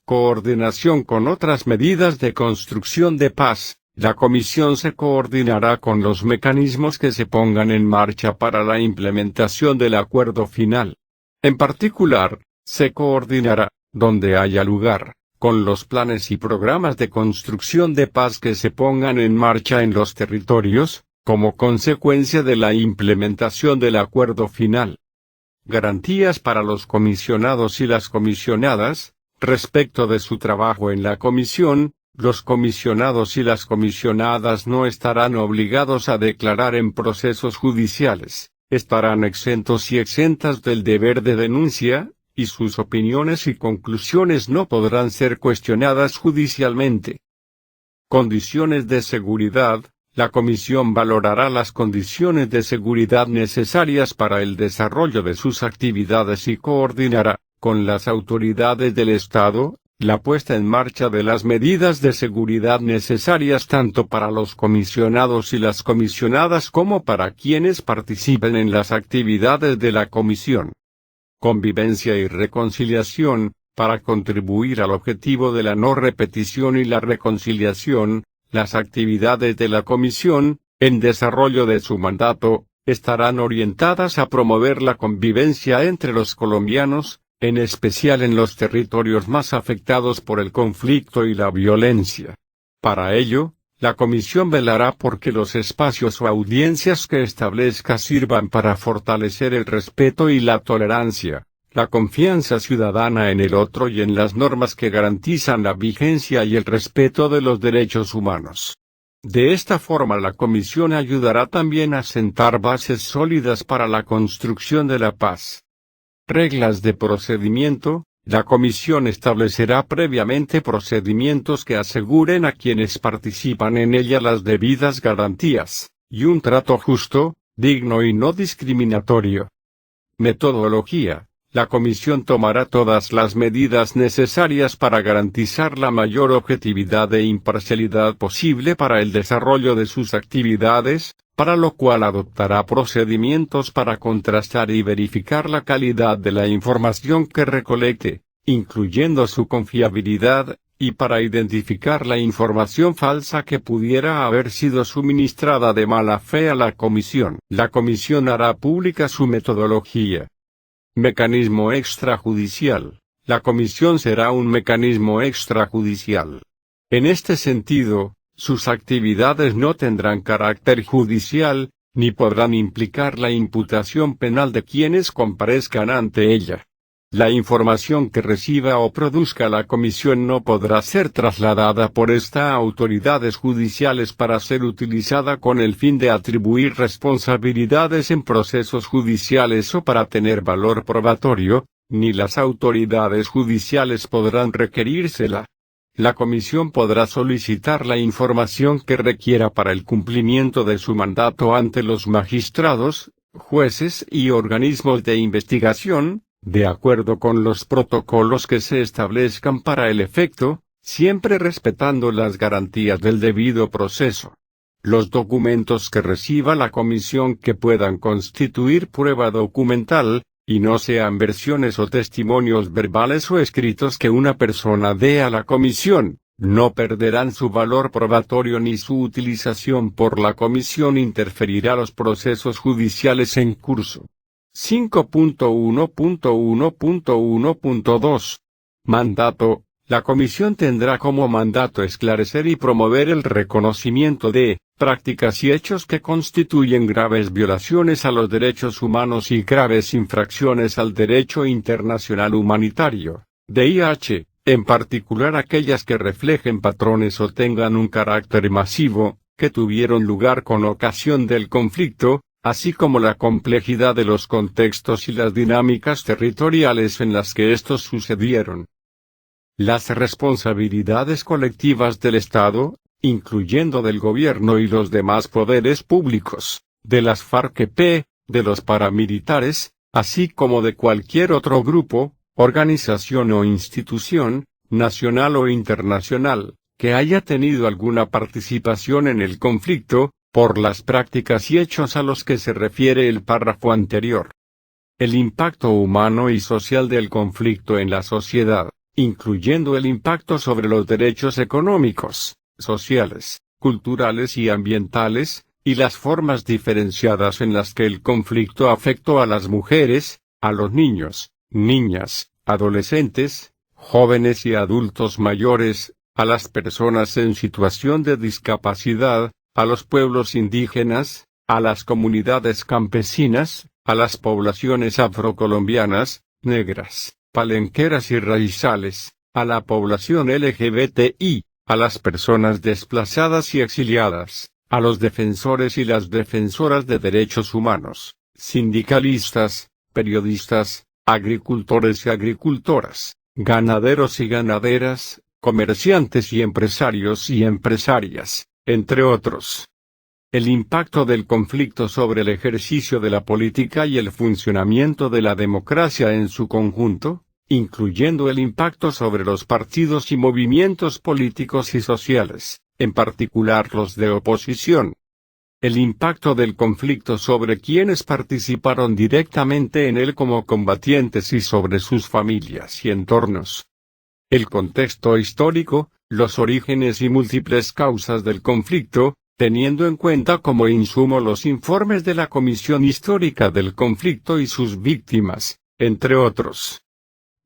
Coordinación con otras medidas de construcción de paz. La Comisión se coordinará con los mecanismos que se pongan en marcha para la implementación del acuerdo final. En particular, se coordinará, donde haya lugar, con los planes y programas de construcción de paz que se pongan en marcha en los territorios, como consecuencia de la implementación del acuerdo final. Garantías para los comisionados y las comisionadas. Respecto de su trabajo en la Comisión, Los comisionados y las comisionadas no estarán obligados a declarar en procesos judiciales, estarán exentos y exentas del deber de denuncia, y sus opiniones y conclusiones no podrán ser cuestionadas judicialmente. Condiciones de seguridad. La Comisión valorará las condiciones de seguridad necesarias para el desarrollo de sus actividades y coordinará, con las autoridades del Estado, la puesta en marcha de las medidas de seguridad necesarias tanto para los comisionados y las comisionadas como para quienes participen en las actividades de la Comisión. Convivencia y reconciliación. Para contribuir al objetivo de la no repetición y la reconciliación, las actividades de la Comisión, en desarrollo de su mandato, estarán orientadas a promover la convivencia entre los colombianos, en especial en los territorios más afectados por el conflicto y la violencia. Para ello, la Comisión velará por que los espacios o audiencias que establezca sirvan para fortalecer el respeto y la tolerancia, la confianza ciudadana en el otro y en las normas que garantizan la vigencia y el respeto de los derechos humanos. De esta forma la Comisión ayudará también a sentar bases sólidas para la construcción de la paz. Reglas de procedimiento. La Comisión establecerá previamente procedimientos que aseguren a quienes participan en ella las debidas garantías, y un trato justo, digno y no discriminatorio. Metodología. La Comisión tomará todas las medidas necesarias para garantizar la mayor objetividad e imparcialidad posible para el desarrollo de sus actividades, para lo cual adoptará procedimientos para contrastar y verificar la calidad de la información que recolecte, incluyendo su confiabilidad, y para identificar la información falsa que pudiera haber sido suministrada de mala fe a la Comisión. La Comisión hará pública su metodología. Mecanismo extrajudicial. La Comisión será un mecanismo extrajudicial. En este sentido, sus actividades no tendrán carácter judicial, ni podrán implicar la imputación penal de quienes comparezcan ante ella. La información que reciba o produzca la Comisión no podrá ser trasladada por esta a autoridades judiciales para ser utilizada con el fin de atribuir responsabilidades en procesos judiciales o para tener valor probatorio, ni las autoridades judiciales podrán requerírsela. La Comisión podrá solicitar la información que requiera para el cumplimiento de su mandato ante los magistrados, jueces y organismos de investigación, de acuerdo con los protocolos que se establezcan para el efecto, siempre respetando las garantías del debido proceso. Los documentos que reciba la Comisión que puedan constituir prueba documental, y no sean versiones o testimonios verbales o escritos que una persona dé a la Comisión, no perderán su valor probatorio ni su utilización por la Comisión interferirá los procesos judiciales en curso. 5.1.1.1.2. Mandato. La Comisión tendrá como mandato esclarecer y promover el reconocimiento de prácticas y hechos que constituyen graves violaciones a los derechos humanos y graves infracciones al derecho internacional humanitario, DIH, en particular aquellas que reflejen patrones o tengan un carácter masivo, que tuvieron lugar con ocasión del conflicto, así como la complejidad de los contextos y las dinámicas territoriales en las que estos sucedieron. Las responsabilidades colectivas del Estado, incluyendo del gobierno y los demás poderes públicos, de las FARC-EP, de los paramilitares, así como de cualquier otro grupo, organización o institución, nacional o internacional, que haya tenido alguna participación en el conflicto, por las prácticas y hechos a los que se refiere el párrafo anterior. El impacto humano y social del conflicto en la sociedad, incluyendo el impacto sobre los derechos económicos, sociales, culturales y ambientales, y las formas diferenciadas en las que el conflicto afectó a las mujeres, a los niños, niñas, adolescentes, jóvenes y adultos mayores, a las personas en situación de discapacidad, a los pueblos indígenas, a las comunidades campesinas, a las poblaciones afrocolombianas, negras, palenqueras y raizales, a la población LGBTI, a las personas desplazadas y exiliadas, a los defensores y las defensoras de derechos humanos, sindicalistas, periodistas, agricultores y agricultoras, ganaderos y ganaderas, comerciantes y empresarias, entre otros. El impacto del conflicto sobre el ejercicio de la política y el funcionamiento de la democracia en su conjunto, incluyendo el impacto sobre los partidos y movimientos políticos y sociales, en particular los de oposición. El impacto del conflicto sobre quienes participaron directamente en él como combatientes y sobre sus familias y entornos. El contexto histórico, los orígenes y múltiples causas del conflicto, teniendo en cuenta como insumo los informes de la Comisión Histórica del Conflicto y sus víctimas, entre otros.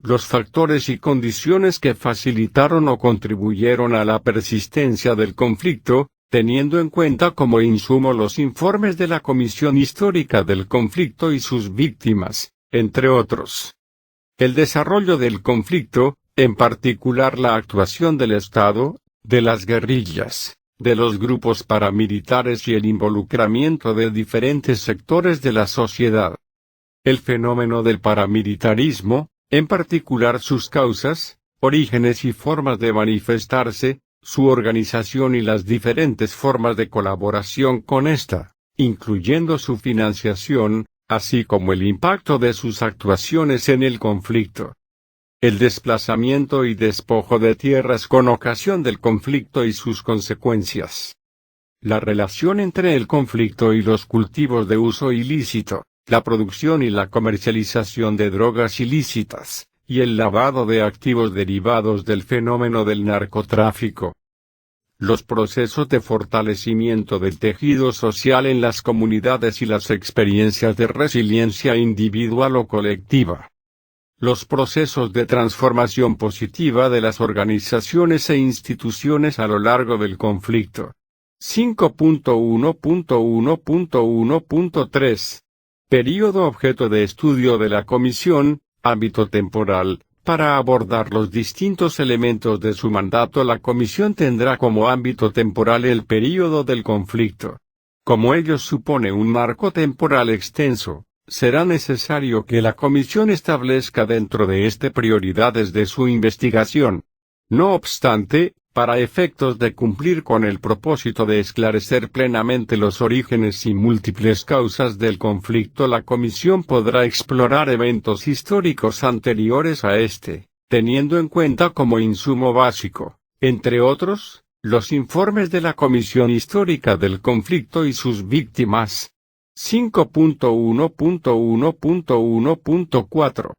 Los factores y condiciones que facilitaron o contribuyeron a la persistencia del conflicto, teniendo en cuenta como insumo los informes de la Comisión Histórica del Conflicto y sus víctimas, entre otros. El desarrollo del conflicto, en particular la actuación del Estado, de las guerrillas, de los grupos paramilitares y el involucramiento de diferentes sectores de la sociedad. El fenómeno del paramilitarismo, en particular sus causas, orígenes y formas de manifestarse, su organización y las diferentes formas de colaboración con esta, incluyendo su financiación, así como el impacto de sus actuaciones en el conflicto. El desplazamiento y despojo de tierras con ocasión del conflicto y sus consecuencias. La relación entre el conflicto y los cultivos de uso ilícito, la producción y la comercialización de drogas ilícitas, y el lavado de activos derivados del fenómeno del narcotráfico. Los procesos de fortalecimiento del tejido social en las comunidades y las experiencias de resiliencia individual o colectiva. Los procesos de transformación positiva de las organizaciones e instituciones a lo largo del conflicto. 5.1.1.1.3. Período objeto de estudio de la Comisión, ámbito temporal. Para abordar los distintos elementos de su mandato, la Comisión tendrá como ámbito temporal el período del conflicto. Como ello supone un marco temporal extenso, será necesario que la Comisión establezca dentro de este prioridades de su investigación. No obstante, para efectos de cumplir con el propósito de esclarecer plenamente los orígenes y múltiples causas del conflicto, la Comisión podrá explorar eventos históricos anteriores a este, teniendo en cuenta como insumo básico, entre otros, los informes de la Comisión Histórica del Conflicto y sus víctimas. 5.1.1.1.4.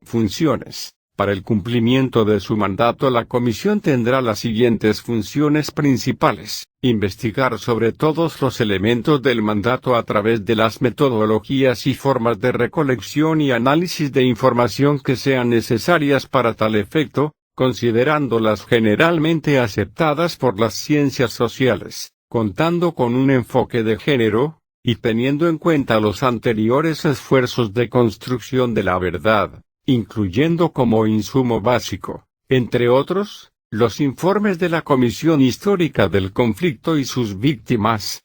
Funciones. Para el cumplimiento de su mandato, la Comisión tendrá las siguientes funciones principales: investigar sobre todos los elementos del mandato a través de las metodologías y formas de recolección y análisis de información que sean necesarias para tal efecto, considerándolas generalmente aceptadas por las ciencias sociales, contando con un enfoque de género, y teniendo en cuenta los anteriores esfuerzos de construcción de la verdad, incluyendo como insumo básico, entre otros, los informes de la Comisión Histórica del Conflicto y sus víctimas.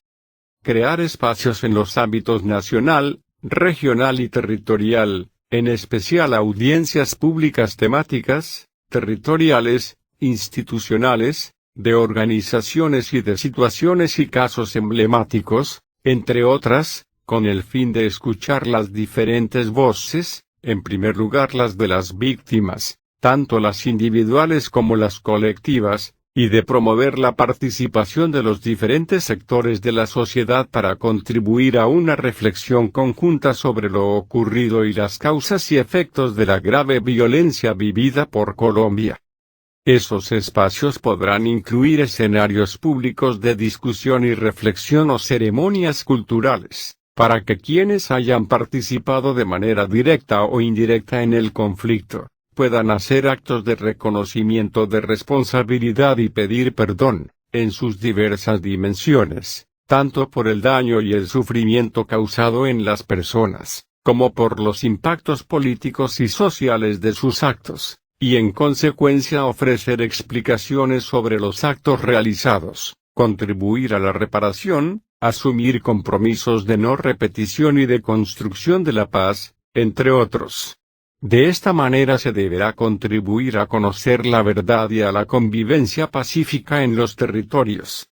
Crear espacios en los ámbitos nacional, regional y territorial, en especial audiencias públicas temáticas, territoriales, institucionales, de organizaciones y de situaciones y casos emblemáticos, entre otras, con el fin de escuchar las diferentes voces, en primer lugar las de las víctimas, tanto las individuales como las colectivas, y de promover la participación de los diferentes sectores de la sociedad para contribuir a una reflexión conjunta sobre lo ocurrido y las causas y efectos de la grave violencia vivida por Colombia. Esos espacios podrán incluir escenarios públicos de discusión y reflexión o ceremonias culturales, para que quienes hayan participado de manera directa o indirecta en el conflicto, puedan hacer actos de reconocimiento de responsabilidad y pedir perdón, en sus diversas dimensiones, tanto por el daño y el sufrimiento causado en las personas, como por los impactos políticos y sociales de sus actos, y en consecuencia ofrecer explicaciones sobre los actos realizados, contribuir a la reparación, asumir compromisos de no repetición y de construcción de la paz, entre otros. De esta manera se deberá contribuir a conocer la verdad y a la convivencia pacífica en los territorios.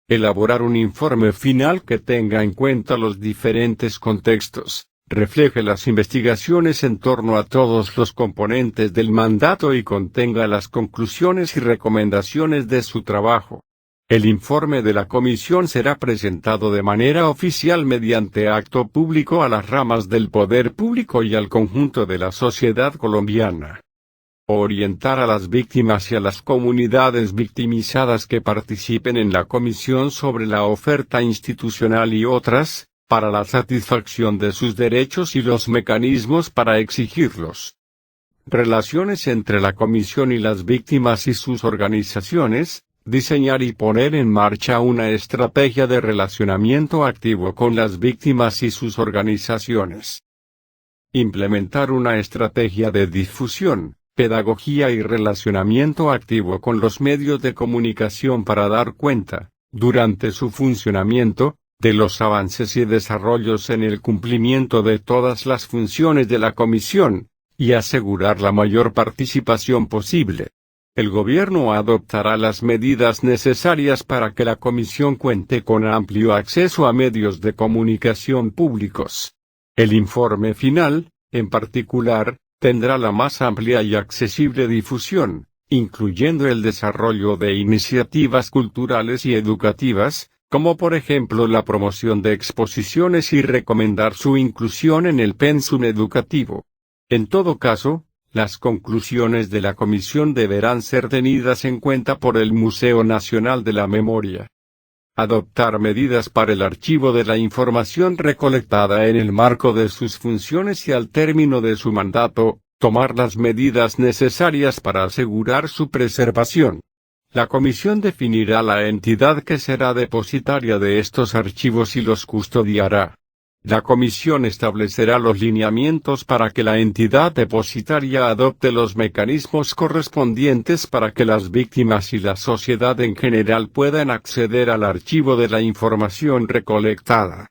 Elaborar un informe final que tenga en cuenta los diferentes contextos, refleje las investigaciones en torno a todos los componentes del mandato y contenga las conclusiones y recomendaciones de su trabajo. El informe de la comisión será presentado de manera oficial mediante acto público a las ramas del poder público y al conjunto de la sociedad colombiana. Orientar a las víctimas y a las comunidades victimizadas que participen en la comisión sobre la oferta institucional y otras, para la satisfacción de sus derechos y los mecanismos para exigirlos. Relaciones entre la comisión y las víctimas y sus organizaciones. Diseñar y poner en marcha una estrategia de relacionamiento activo con las víctimas y sus organizaciones. Implementar una estrategia de difusión, pedagogía y relacionamiento activo con los medios de comunicación para dar cuenta, durante su funcionamiento, de los avances y desarrollos en el cumplimiento de todas las funciones de la comisión, y asegurar la mayor participación posible. El gobierno adoptará las medidas necesarias para que la comisión cuente con amplio acceso a medios de comunicación públicos. El informe final, en particular, tendrá la más amplia y accesible difusión, incluyendo el desarrollo de iniciativas culturales y educativas, como por ejemplo la promoción de exposiciones y recomendar su inclusión en el pensum educativo. En todo caso, las conclusiones de la comisión deberán ser tenidas en cuenta por el Museo Nacional de la Memoria. Adoptar medidas para el archivo de la información recolectada en el marco de sus funciones y al término de su mandato, tomar las medidas necesarias para asegurar su preservación. La comisión definirá la entidad que será depositaria de estos archivos y los custodiará. La comisión establecerá los lineamientos para que la entidad depositaria adopte los mecanismos correspondientes para que las víctimas y la sociedad en general puedan acceder al archivo de la información recolectada.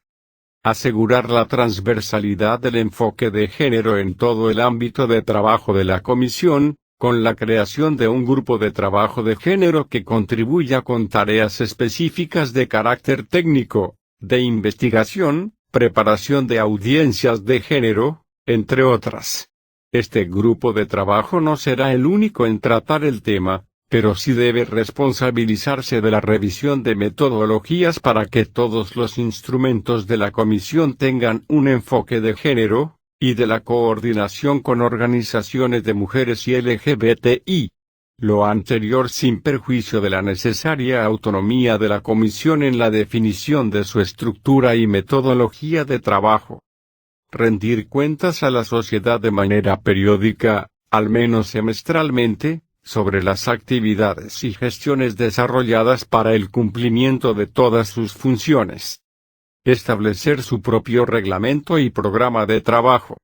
Asegurar la transversalidad del enfoque de género en todo el ámbito de trabajo de la comisión, con la creación de un grupo de trabajo de género que contribuya con tareas específicas de carácter técnico, de investigación, preparación de audiencias de género, entre otras. Este grupo de trabajo no será el único en tratar el tema, pero sí debe responsabilizarse de la revisión de metodologías para que todos los instrumentos de la comisión tengan un enfoque de género, y de la coordinación con organizaciones de mujeres y LGBTI. Lo anterior sin perjuicio de la necesaria autonomía de la comisión en la definición de su estructura y metodología de trabajo. Rendir cuentas a la sociedad de manera periódica, al menos semestralmente, sobre las actividades y gestiones desarrolladas para el cumplimiento de todas sus funciones. Establecer su propio reglamento y programa de trabajo.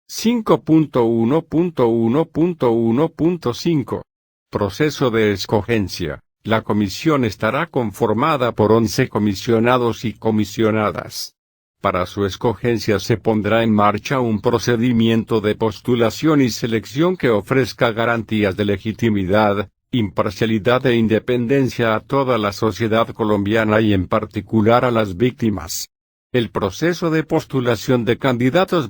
5.1.1.1.5 Proceso de escogencia. La comisión estará conformada por 11 comisionados y comisionadas. Para su escogencia se pondrá en marcha un procedimiento de postulación y selección que ofrezca garantías de legitimidad, imparcialidad e independencia a toda la sociedad colombiana y en particular a las víctimas. El proceso de postulación de candidatos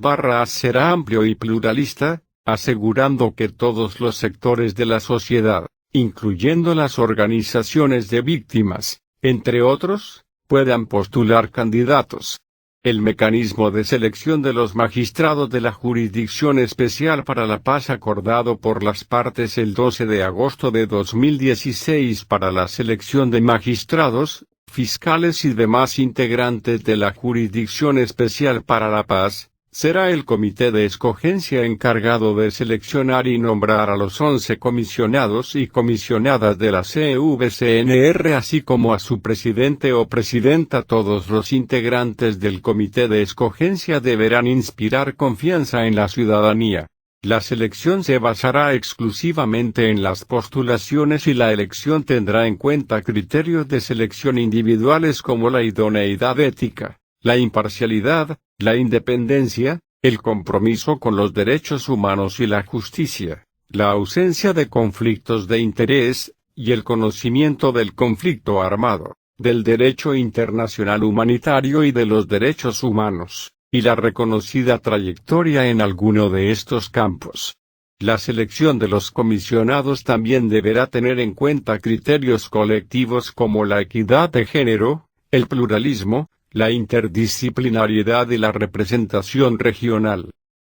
será amplio y pluralista, asegurando que todos los sectores de la sociedad, incluyendo las organizaciones de víctimas, entre otros, puedan postular candidatos. El mecanismo de selección de los magistrados de la Jurisdicción Especial para la Paz acordado por las partes el 12 de agosto de 2016 para la selección de magistrados, fiscales y demás integrantes de la Jurisdicción Especial para la Paz, será el comité de escogencia encargado de seleccionar y nombrar a los 11 comisionados y comisionadas de la CVCNR así como a su presidente o presidenta. Todos los integrantes del comité de escogencia deberán inspirar confianza en la ciudadanía. La selección se basará exclusivamente en las postulaciones y la elección tendrá en cuenta criterios de selección individuales como la idoneidad ética, la imparcialidad, la independencia, el compromiso con los derechos humanos y la justicia, la ausencia de conflictos de interés, y el conocimiento del conflicto armado, del derecho internacional humanitario y de los derechos humanos, y la reconocida trayectoria en alguno de estos campos. La selección de los comisionados también deberá tener en cuenta criterios colectivos como la equidad de género, el pluralismo, la interdisciplinariedad y la representación regional.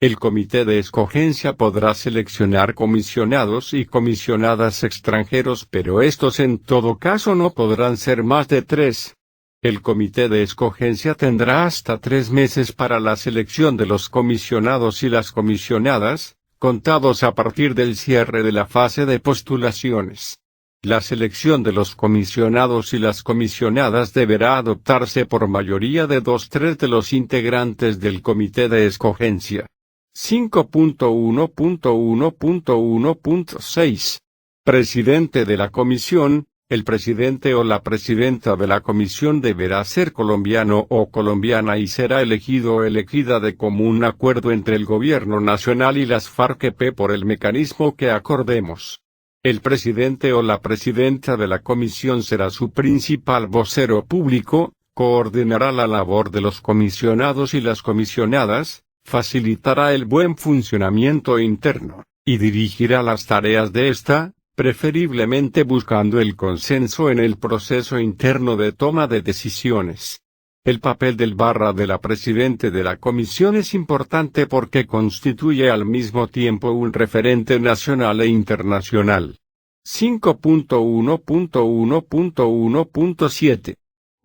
El comité de escogencia podrá seleccionar comisionados y comisionadas extranjeros, pero estos en todo caso no podrán ser más de 3. El comité de escogencia tendrá hasta 3 meses para la selección de los comisionados y las comisionadas, contados a partir del cierre de la fase de postulaciones. La selección de los comisionados y las comisionadas deberá adoptarse por mayoría de 2/3 de los integrantes del comité de escogencia. 5.1.1.1.6. Presidente de la comisión. El presidente o la presidenta de la comisión deberá ser colombiano o colombiana y será elegido o elegida de común acuerdo entre el gobierno nacional y las FARC-EP por el mecanismo que acordemos. El presidente o la presidenta de la comisión será su principal vocero público, coordinará la labor de los comisionados y las comisionadas, facilitará el buen funcionamiento interno, y dirigirá las tareas de esta, preferiblemente buscando el consenso en el proceso interno de toma de decisiones. El papel del / de la presidente de la comisión es importante porque constituye al mismo tiempo un referente nacional e internacional. 5.1.1.1.7.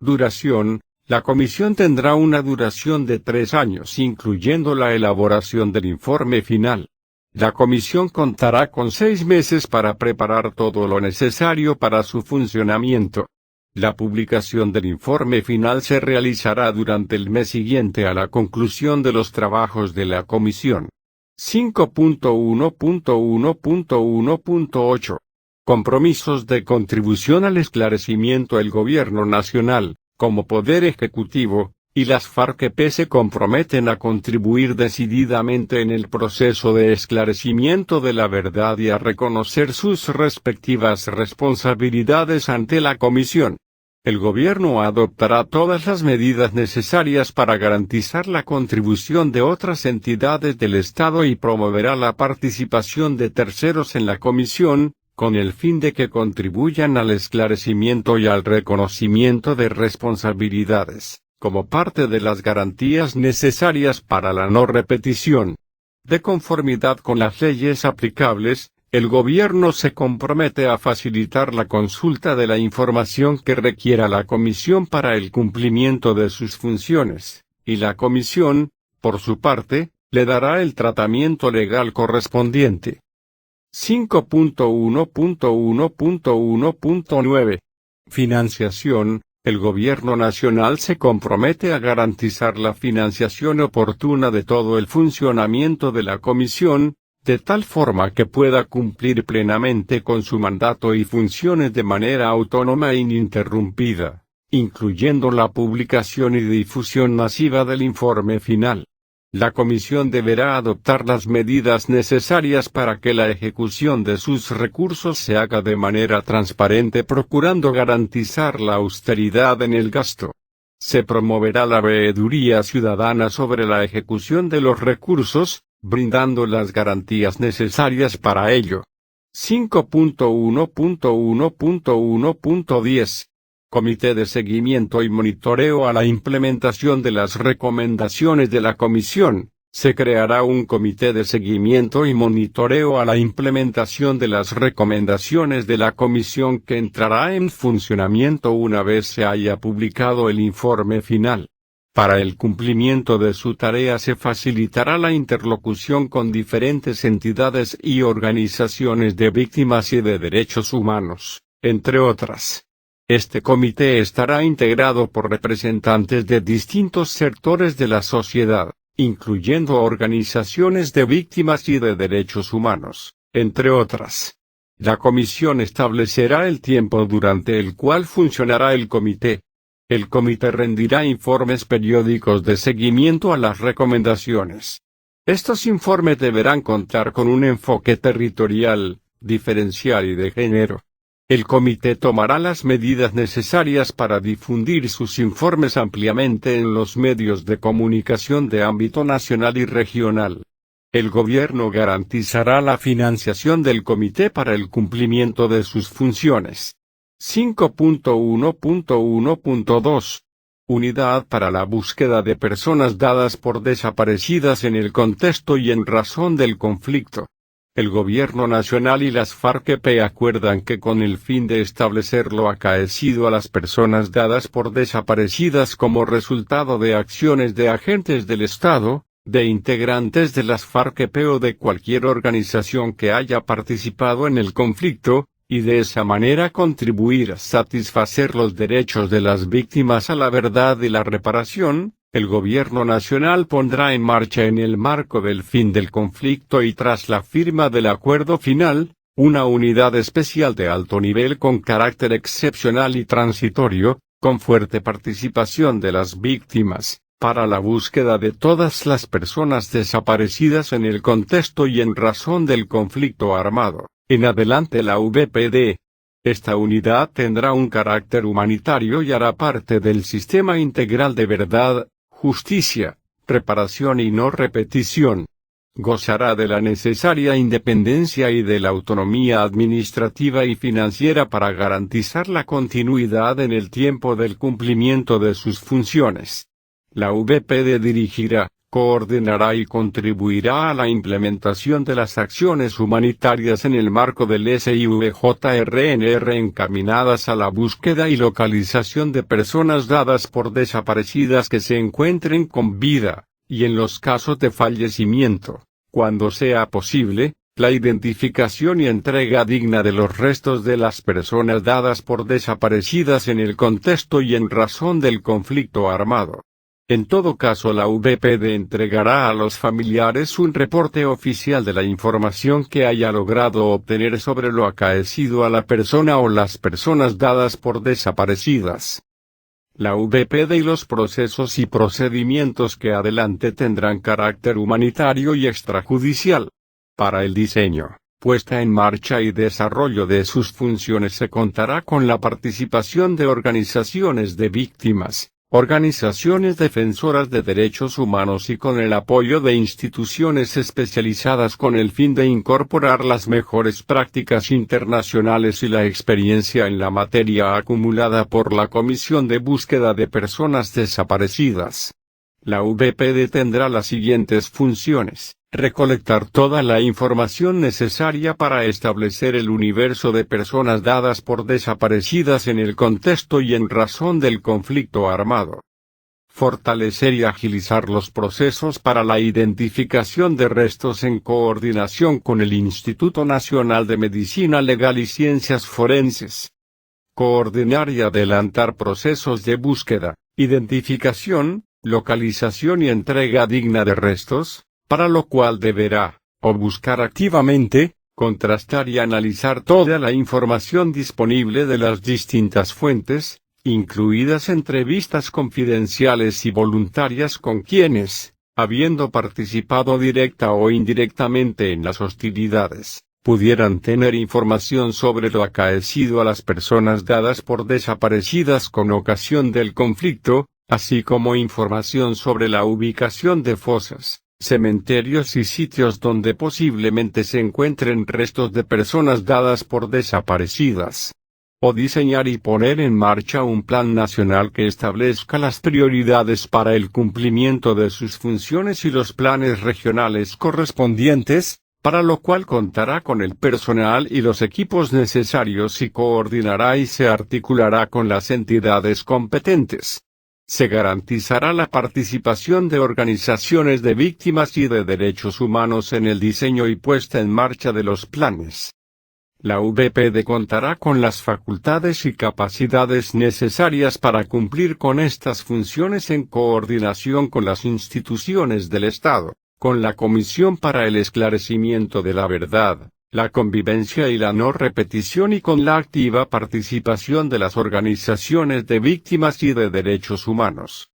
Duración. La comisión tendrá una duración de 3 años incluyendo la elaboración del informe final. La comisión contará con 6 meses para preparar todo lo necesario para su funcionamiento. La publicación del informe final se realizará durante el mes siguiente a la conclusión de los trabajos de la comisión. 5.1.1.1.8. Compromisos de contribución al esclarecimiento. El Gobierno Nacional, como Poder Ejecutivo, y las FARC-EP se comprometen a contribuir decididamente en el proceso de esclarecimiento de la verdad y a reconocer sus respectivas responsabilidades ante la Comisión. El Gobierno adoptará todas las medidas necesarias para garantizar la contribución de otras entidades del Estado y promoverá la participación de terceros en la Comisión, con el fin de que contribuyan al esclarecimiento y al reconocimiento de responsabilidades, como parte de las garantías necesarias para la no repetición. De conformidad con las leyes aplicables, el Gobierno se compromete a facilitar la consulta de la información que requiera la Comisión para el cumplimiento de sus funciones, y la Comisión, por su parte, le dará el tratamiento legal correspondiente. 5.1.1.1.9. Financiación. El Gobierno Nacional se compromete a garantizar la financiación oportuna de todo el funcionamiento de la Comisión, de tal forma que pueda cumplir plenamente con su mandato y funciones de manera autónoma e ininterrumpida, incluyendo la publicación y difusión masiva del informe final. La Comisión deberá adoptar las medidas necesarias para que la ejecución de sus recursos se haga de manera transparente, procurando garantizar la austeridad en el gasto. Se promoverá la veeduría ciudadana sobre la ejecución de los recursos, brindando las garantías necesarias para ello. 5.1.1.1.10. Comité de seguimiento y monitoreo a la implementación de las recomendaciones de la Comisión. Se creará un comité de seguimiento y monitoreo a la implementación de las recomendaciones de la Comisión que entrará en funcionamiento una vez se haya publicado el informe final. Para el cumplimiento de su tarea se facilitará la interlocución con diferentes entidades y organizaciones de víctimas y de derechos humanos, entre otras. Este comité estará integrado por representantes de distintos sectores de la sociedad, incluyendo organizaciones de víctimas y de derechos humanos, entre otras. La comisión establecerá el tiempo durante el cual funcionará el comité. El comité rendirá informes periódicos de seguimiento a las recomendaciones. Estos informes deberán contar con un enfoque territorial, diferencial y de género. El comité tomará las medidas necesarias para difundir sus informes ampliamente en los medios de comunicación de ámbito nacional y regional. El gobierno garantizará la financiación del comité para el cumplimiento de sus funciones. 5.1.1.2. Unidad para la búsqueda de personas dadas por desaparecidas en el contexto y en razón del conflicto. El Gobierno Nacional y las FARC-EP acuerdan que con el fin de establecer lo acaecido a las personas dadas por desaparecidas como resultado de acciones de agentes del Estado, de integrantes de las FARC-EP o de cualquier organización que haya participado en el conflicto, y de esa manera contribuir a satisfacer los derechos de las víctimas a la verdad y la reparación, el Gobierno Nacional pondrá en marcha en el marco del fin del conflicto y tras la firma del acuerdo final, una unidad especial de alto nivel con carácter excepcional y transitorio, con fuerte participación de las víctimas, para la búsqueda de todas las personas desaparecidas en el contexto y en razón del conflicto armado. En adelante la VPD. Esta unidad tendrá un carácter humanitario y hará parte del sistema integral de verdad, justicia, reparación y no repetición. Gozará de la necesaria independencia y de la autonomía administrativa y financiera para garantizar la continuidad en el tiempo del cumplimiento de sus funciones. La VPD dirigirá, coordinará y contribuirá a la implementación de las acciones humanitarias en el marco del SIVJRNR encaminadas a la búsqueda y localización de personas dadas por desaparecidas que se encuentren con vida, y en los casos de fallecimiento, cuando sea posible, la identificación y entrega digna de los restos de las personas dadas por desaparecidas en el contexto y en razón del conflicto armado. En todo caso la VPD entregará a los familiares un reporte oficial de la información que haya logrado obtener sobre lo acaecido a la persona o las personas dadas por desaparecidas. La VPD y los procesos y procedimientos que adelante tendrán carácter humanitario y extrajudicial. Para el diseño, puesta en marcha y desarrollo de sus funciones se contará con la participación de organizaciones de víctimas, organizaciones defensoras de derechos humanos y con el apoyo de instituciones especializadas con el fin de incorporar las mejores prácticas internacionales y la experiencia en la materia acumulada por la Comisión de Búsqueda de Personas Desaparecidas. La VPD tendrá las siguientes funciones: recolectar toda la información necesaria para establecer el universo de personas dadas por desaparecidas en el contexto y en razón del conflicto armado. Fortalecer y agilizar los procesos para la identificación de restos en coordinación con el Instituto Nacional de Medicina Legal y Ciencias Forenses. Coordinar y adelantar procesos de búsqueda, identificación, localización y entrega digna de restos, para lo cual deberá, o buscar activamente, contrastar y analizar toda la información disponible de las distintas fuentes, incluidas entrevistas confidenciales y voluntarias con quienes, habiendo participado directa o indirectamente en las hostilidades, pudieran tener información sobre lo acaecido a las personas dadas por desaparecidas con ocasión del conflicto, así como información sobre la ubicación de fosas, cementerios y sitios donde posiblemente se encuentren restos de personas dadas por desaparecidas. O diseñar y poner en marcha un plan nacional que establezca las prioridades para el cumplimiento de sus funciones y los planes regionales correspondientes, para lo cual contará con el personal y los equipos necesarios y coordinará y se articulará con las entidades competentes. Se garantizará la participación de organizaciones de víctimas y de derechos humanos en el diseño y puesta en marcha de los planes. La VPD contará con las facultades y capacidades necesarias para cumplir con estas funciones en coordinación con las instituciones del Estado, con la Comisión para el Esclarecimiento de la Verdad, la Convivencia y la No Repetición y con la activa participación de las organizaciones de víctimas y de derechos humanos.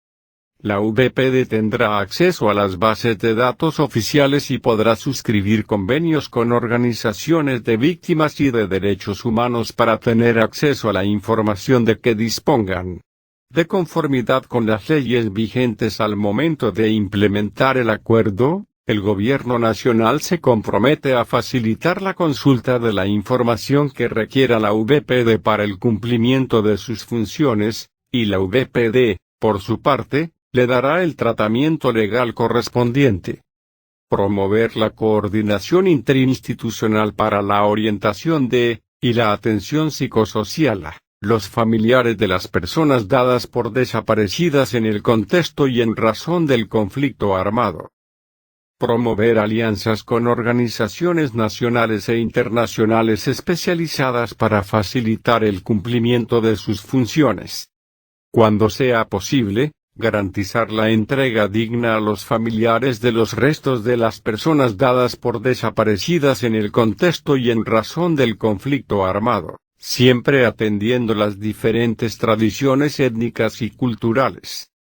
La VPD tendrá acceso a las bases de datos oficiales y podrá suscribir convenios con organizaciones de víctimas y de derechos humanos para tener acceso a la información de que dispongan. De conformidad con las leyes vigentes al momento de implementar el acuerdo, el Gobierno Nacional se compromete a facilitar la consulta de la información que requiera la VPD para el cumplimiento de sus funciones, y la VPD, por su parte, le dará el tratamiento legal correspondiente. Promover la coordinación interinstitucional para la orientación de, y la atención psicosocial a, los familiares de las personas dadas por desaparecidas en el contexto y en razón del conflicto armado. Promover alianzas con organizaciones nacionales e internacionales especializadas para facilitar el cumplimiento de sus funciones. Cuando sea posible, garantizar la entrega digna a los familiares de los restos de las personas dadas por desaparecidas en el contexto y en razón del conflicto armado, siempre atendiendo las diferentes tradiciones étnicas y culturales.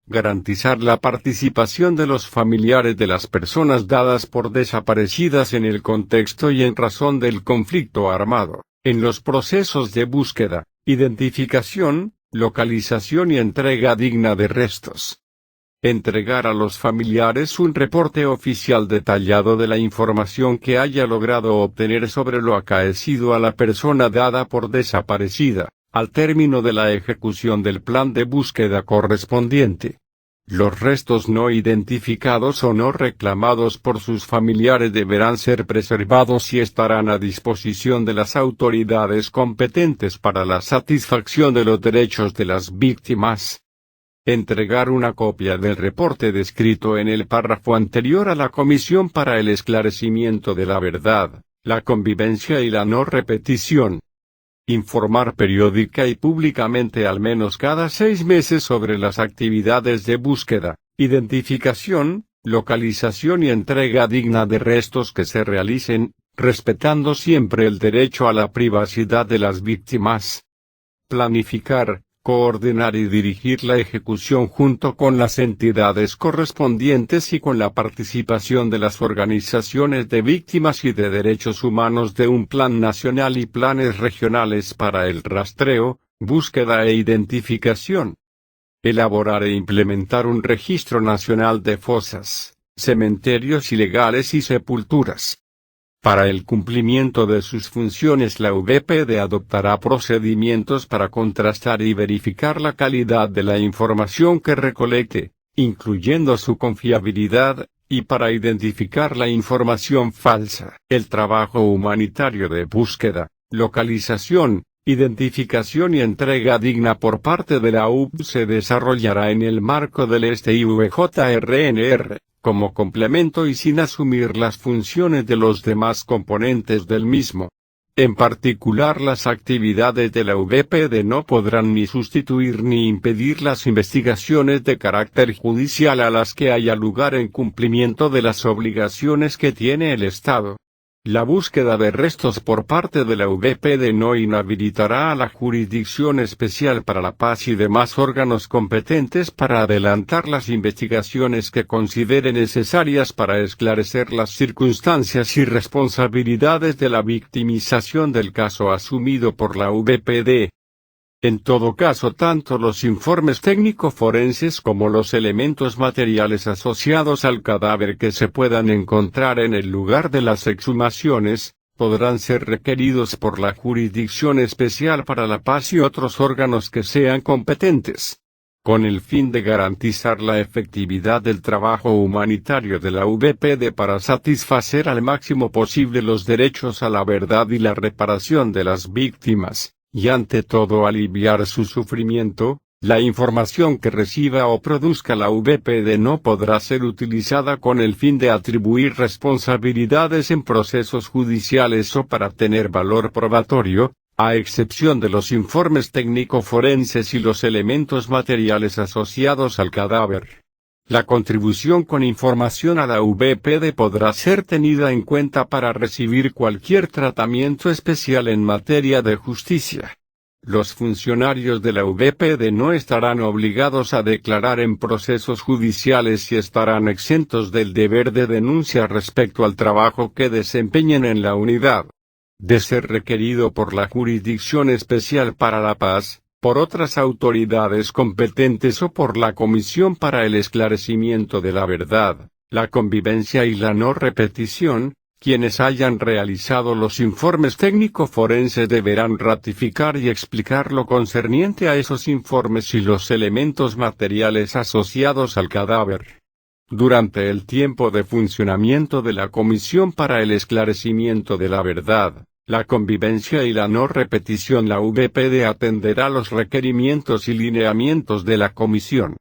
Garantizar la participación de los familiares de las personas dadas por desaparecidas en el contexto y en razón del conflicto armado, en los procesos de búsqueda, identificación, localización y entrega digna de restos. Entregar a los familiares un reporte oficial detallado de la información que haya logrado obtener sobre lo acaecido a la persona dada por desaparecida, al término de la ejecución del plan de búsqueda correspondiente. Los restos no identificados o no reclamados por sus familiares deberán ser preservados y estarán a disposición de las autoridades competentes para la satisfacción de los derechos de las víctimas. Entregar una copia del reporte descrito en el párrafo anterior a la Comisión para el Esclarecimiento de la Verdad, la Convivencia y la No Repetición. Informar periódica y públicamente al menos cada 6 meses sobre las actividades de búsqueda, identificación, localización y entrega digna de restos que se realicen, respetando siempre el derecho a la privacidad de las víctimas. Planificar, coordinar y dirigir la ejecución junto con las entidades correspondientes y con la participación de las organizaciones de víctimas y de derechos humanos de un plan nacional y planes regionales para el rastreo, búsqueda e identificación. Elaborar e implementar un registro nacional de fosas, cementerios ilegales y sepulturas. Para el cumplimiento de sus funciones la VPD adoptará procedimientos para contrastar y verificar la calidad de la información que recolecte, incluyendo su confiabilidad, y para identificar la información falsa. El trabajo humanitario de búsqueda, localización, identificación y entrega digna por parte de la UP se desarrollará en el marco del STIVJRNR. Como complemento y sin asumir las funciones de los demás componentes del mismo. En particular, las actividades de la VPD no podrán ni sustituir ni impedir las investigaciones de carácter judicial a las que haya lugar en cumplimiento de las obligaciones que tiene el Estado. La búsqueda de restos por parte de la VPD no inhabilitará a la Jurisdicción Especial para la Paz y demás órganos competentes para adelantar las investigaciones que considere necesarias para esclarecer las circunstancias y responsabilidades de la victimización del caso asumido por la VPD. En todo caso, tanto los informes técnico-forenses como los elementos materiales asociados al cadáver que se puedan encontrar en el lugar de las exhumaciones, podrán ser requeridos por la Jurisdicción Especial para la Paz y otros órganos que sean competentes. Con el fin de garantizar la efectividad del trabajo humanitario de la VPD para satisfacer al máximo posible los derechos a la verdad y la reparación de las víctimas, y ante todo aliviar su sufrimiento, La información que reciba o produzca la VPD no podrá ser utilizada con el fin de atribuir responsabilidades en procesos judiciales o para tener valor probatorio, a excepción de los informes técnico-forenses y los elementos materiales asociados al cadáver. La contribución con información a la VPD podrá ser tenida en cuenta para recibir cualquier tratamiento especial en materia de justicia. Los funcionarios de la VPD no estarán obligados a declarar en procesos judiciales y estarán exentos del deber de denuncia respecto al trabajo que desempeñen en la unidad. De ser requerido por la Jurisdicción Especial para la Paz, por otras autoridades competentes o por la Comisión para el Esclarecimiento de la Verdad, la Convivencia y la No Repetición, quienes hayan realizado los informes técnico-forenses deberán ratificar y explicar lo concerniente a esos informes y los elementos materiales asociados al cadáver. Durante el tiempo de funcionamiento de la Comisión para el Esclarecimiento de la Verdad, la Convivencia y la No Repetición, la VPD atenderá los requerimientos y lineamientos de la Comisión.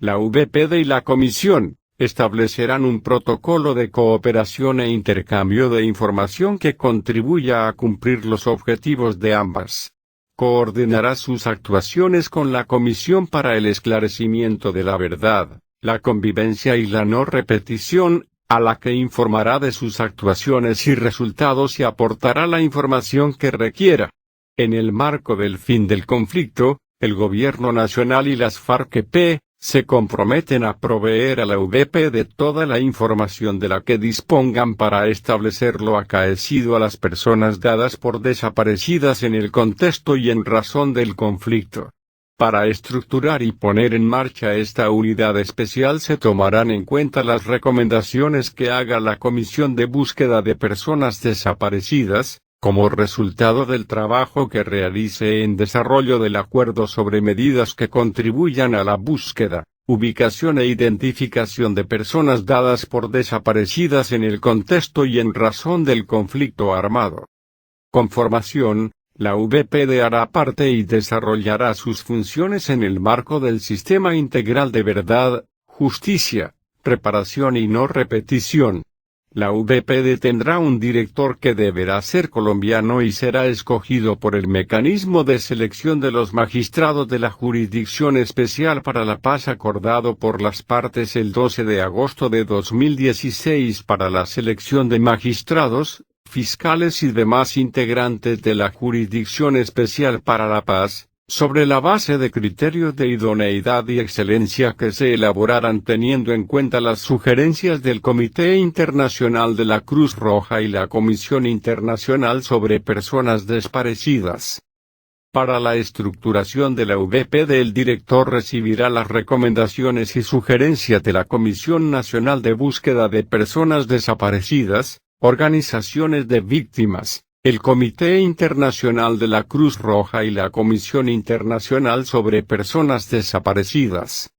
La VPD y la Comisión establecerán un protocolo de cooperación e intercambio de información que contribuya a cumplir los objetivos de ambas. Coordinará sus actuaciones con la Comisión para el Esclarecimiento de la Verdad, la Convivencia y la No Repetición, a la que informará de sus actuaciones y resultados y aportará la información que requiera. En el marco del fin del conflicto, el Gobierno Nacional y las FARC-EP se comprometen a proveer a la VPD toda la información de la que dispongan para establecer lo acaecido a las personas dadas por desaparecidas en el contexto y en razón del conflicto. Para estructurar y poner en marcha esta unidad especial se tomarán en cuenta las recomendaciones que haga la Comisión de Búsqueda de Personas Desaparecidas, como resultado del trabajo que realice en desarrollo del acuerdo sobre medidas que contribuyan a la búsqueda, ubicación e identificación de personas dadas por desaparecidas en el contexto y en razón del conflicto armado. Conformación. La VPD hará parte y desarrollará sus funciones en el marco del Sistema Integral de Verdad, Justicia, Reparación y No Repetición. La VPD tendrá un director que deberá ser colombiano y será escogido por el mecanismo de selección de los magistrados de la Jurisdicción Especial para la Paz acordado por las partes el 12 de agosto de 2016 para la selección de magistrados, fiscales y demás integrantes de la Jurisdicción Especial para la Paz, sobre la base de criterios de idoneidad y excelencia que se elaborarán teniendo en cuenta las sugerencias del Comité Internacional de la Cruz Roja y la Comisión Internacional sobre Personas Desaparecidas. Para la estructuración de la VPD, el director recibirá las recomendaciones y sugerencias de la Comisión Nacional de Búsqueda de Personas Desaparecidas, organizaciones de víctimas, el Comité Internacional de la Cruz Roja y la Comisión Internacional sobre Personas Desaparecidas.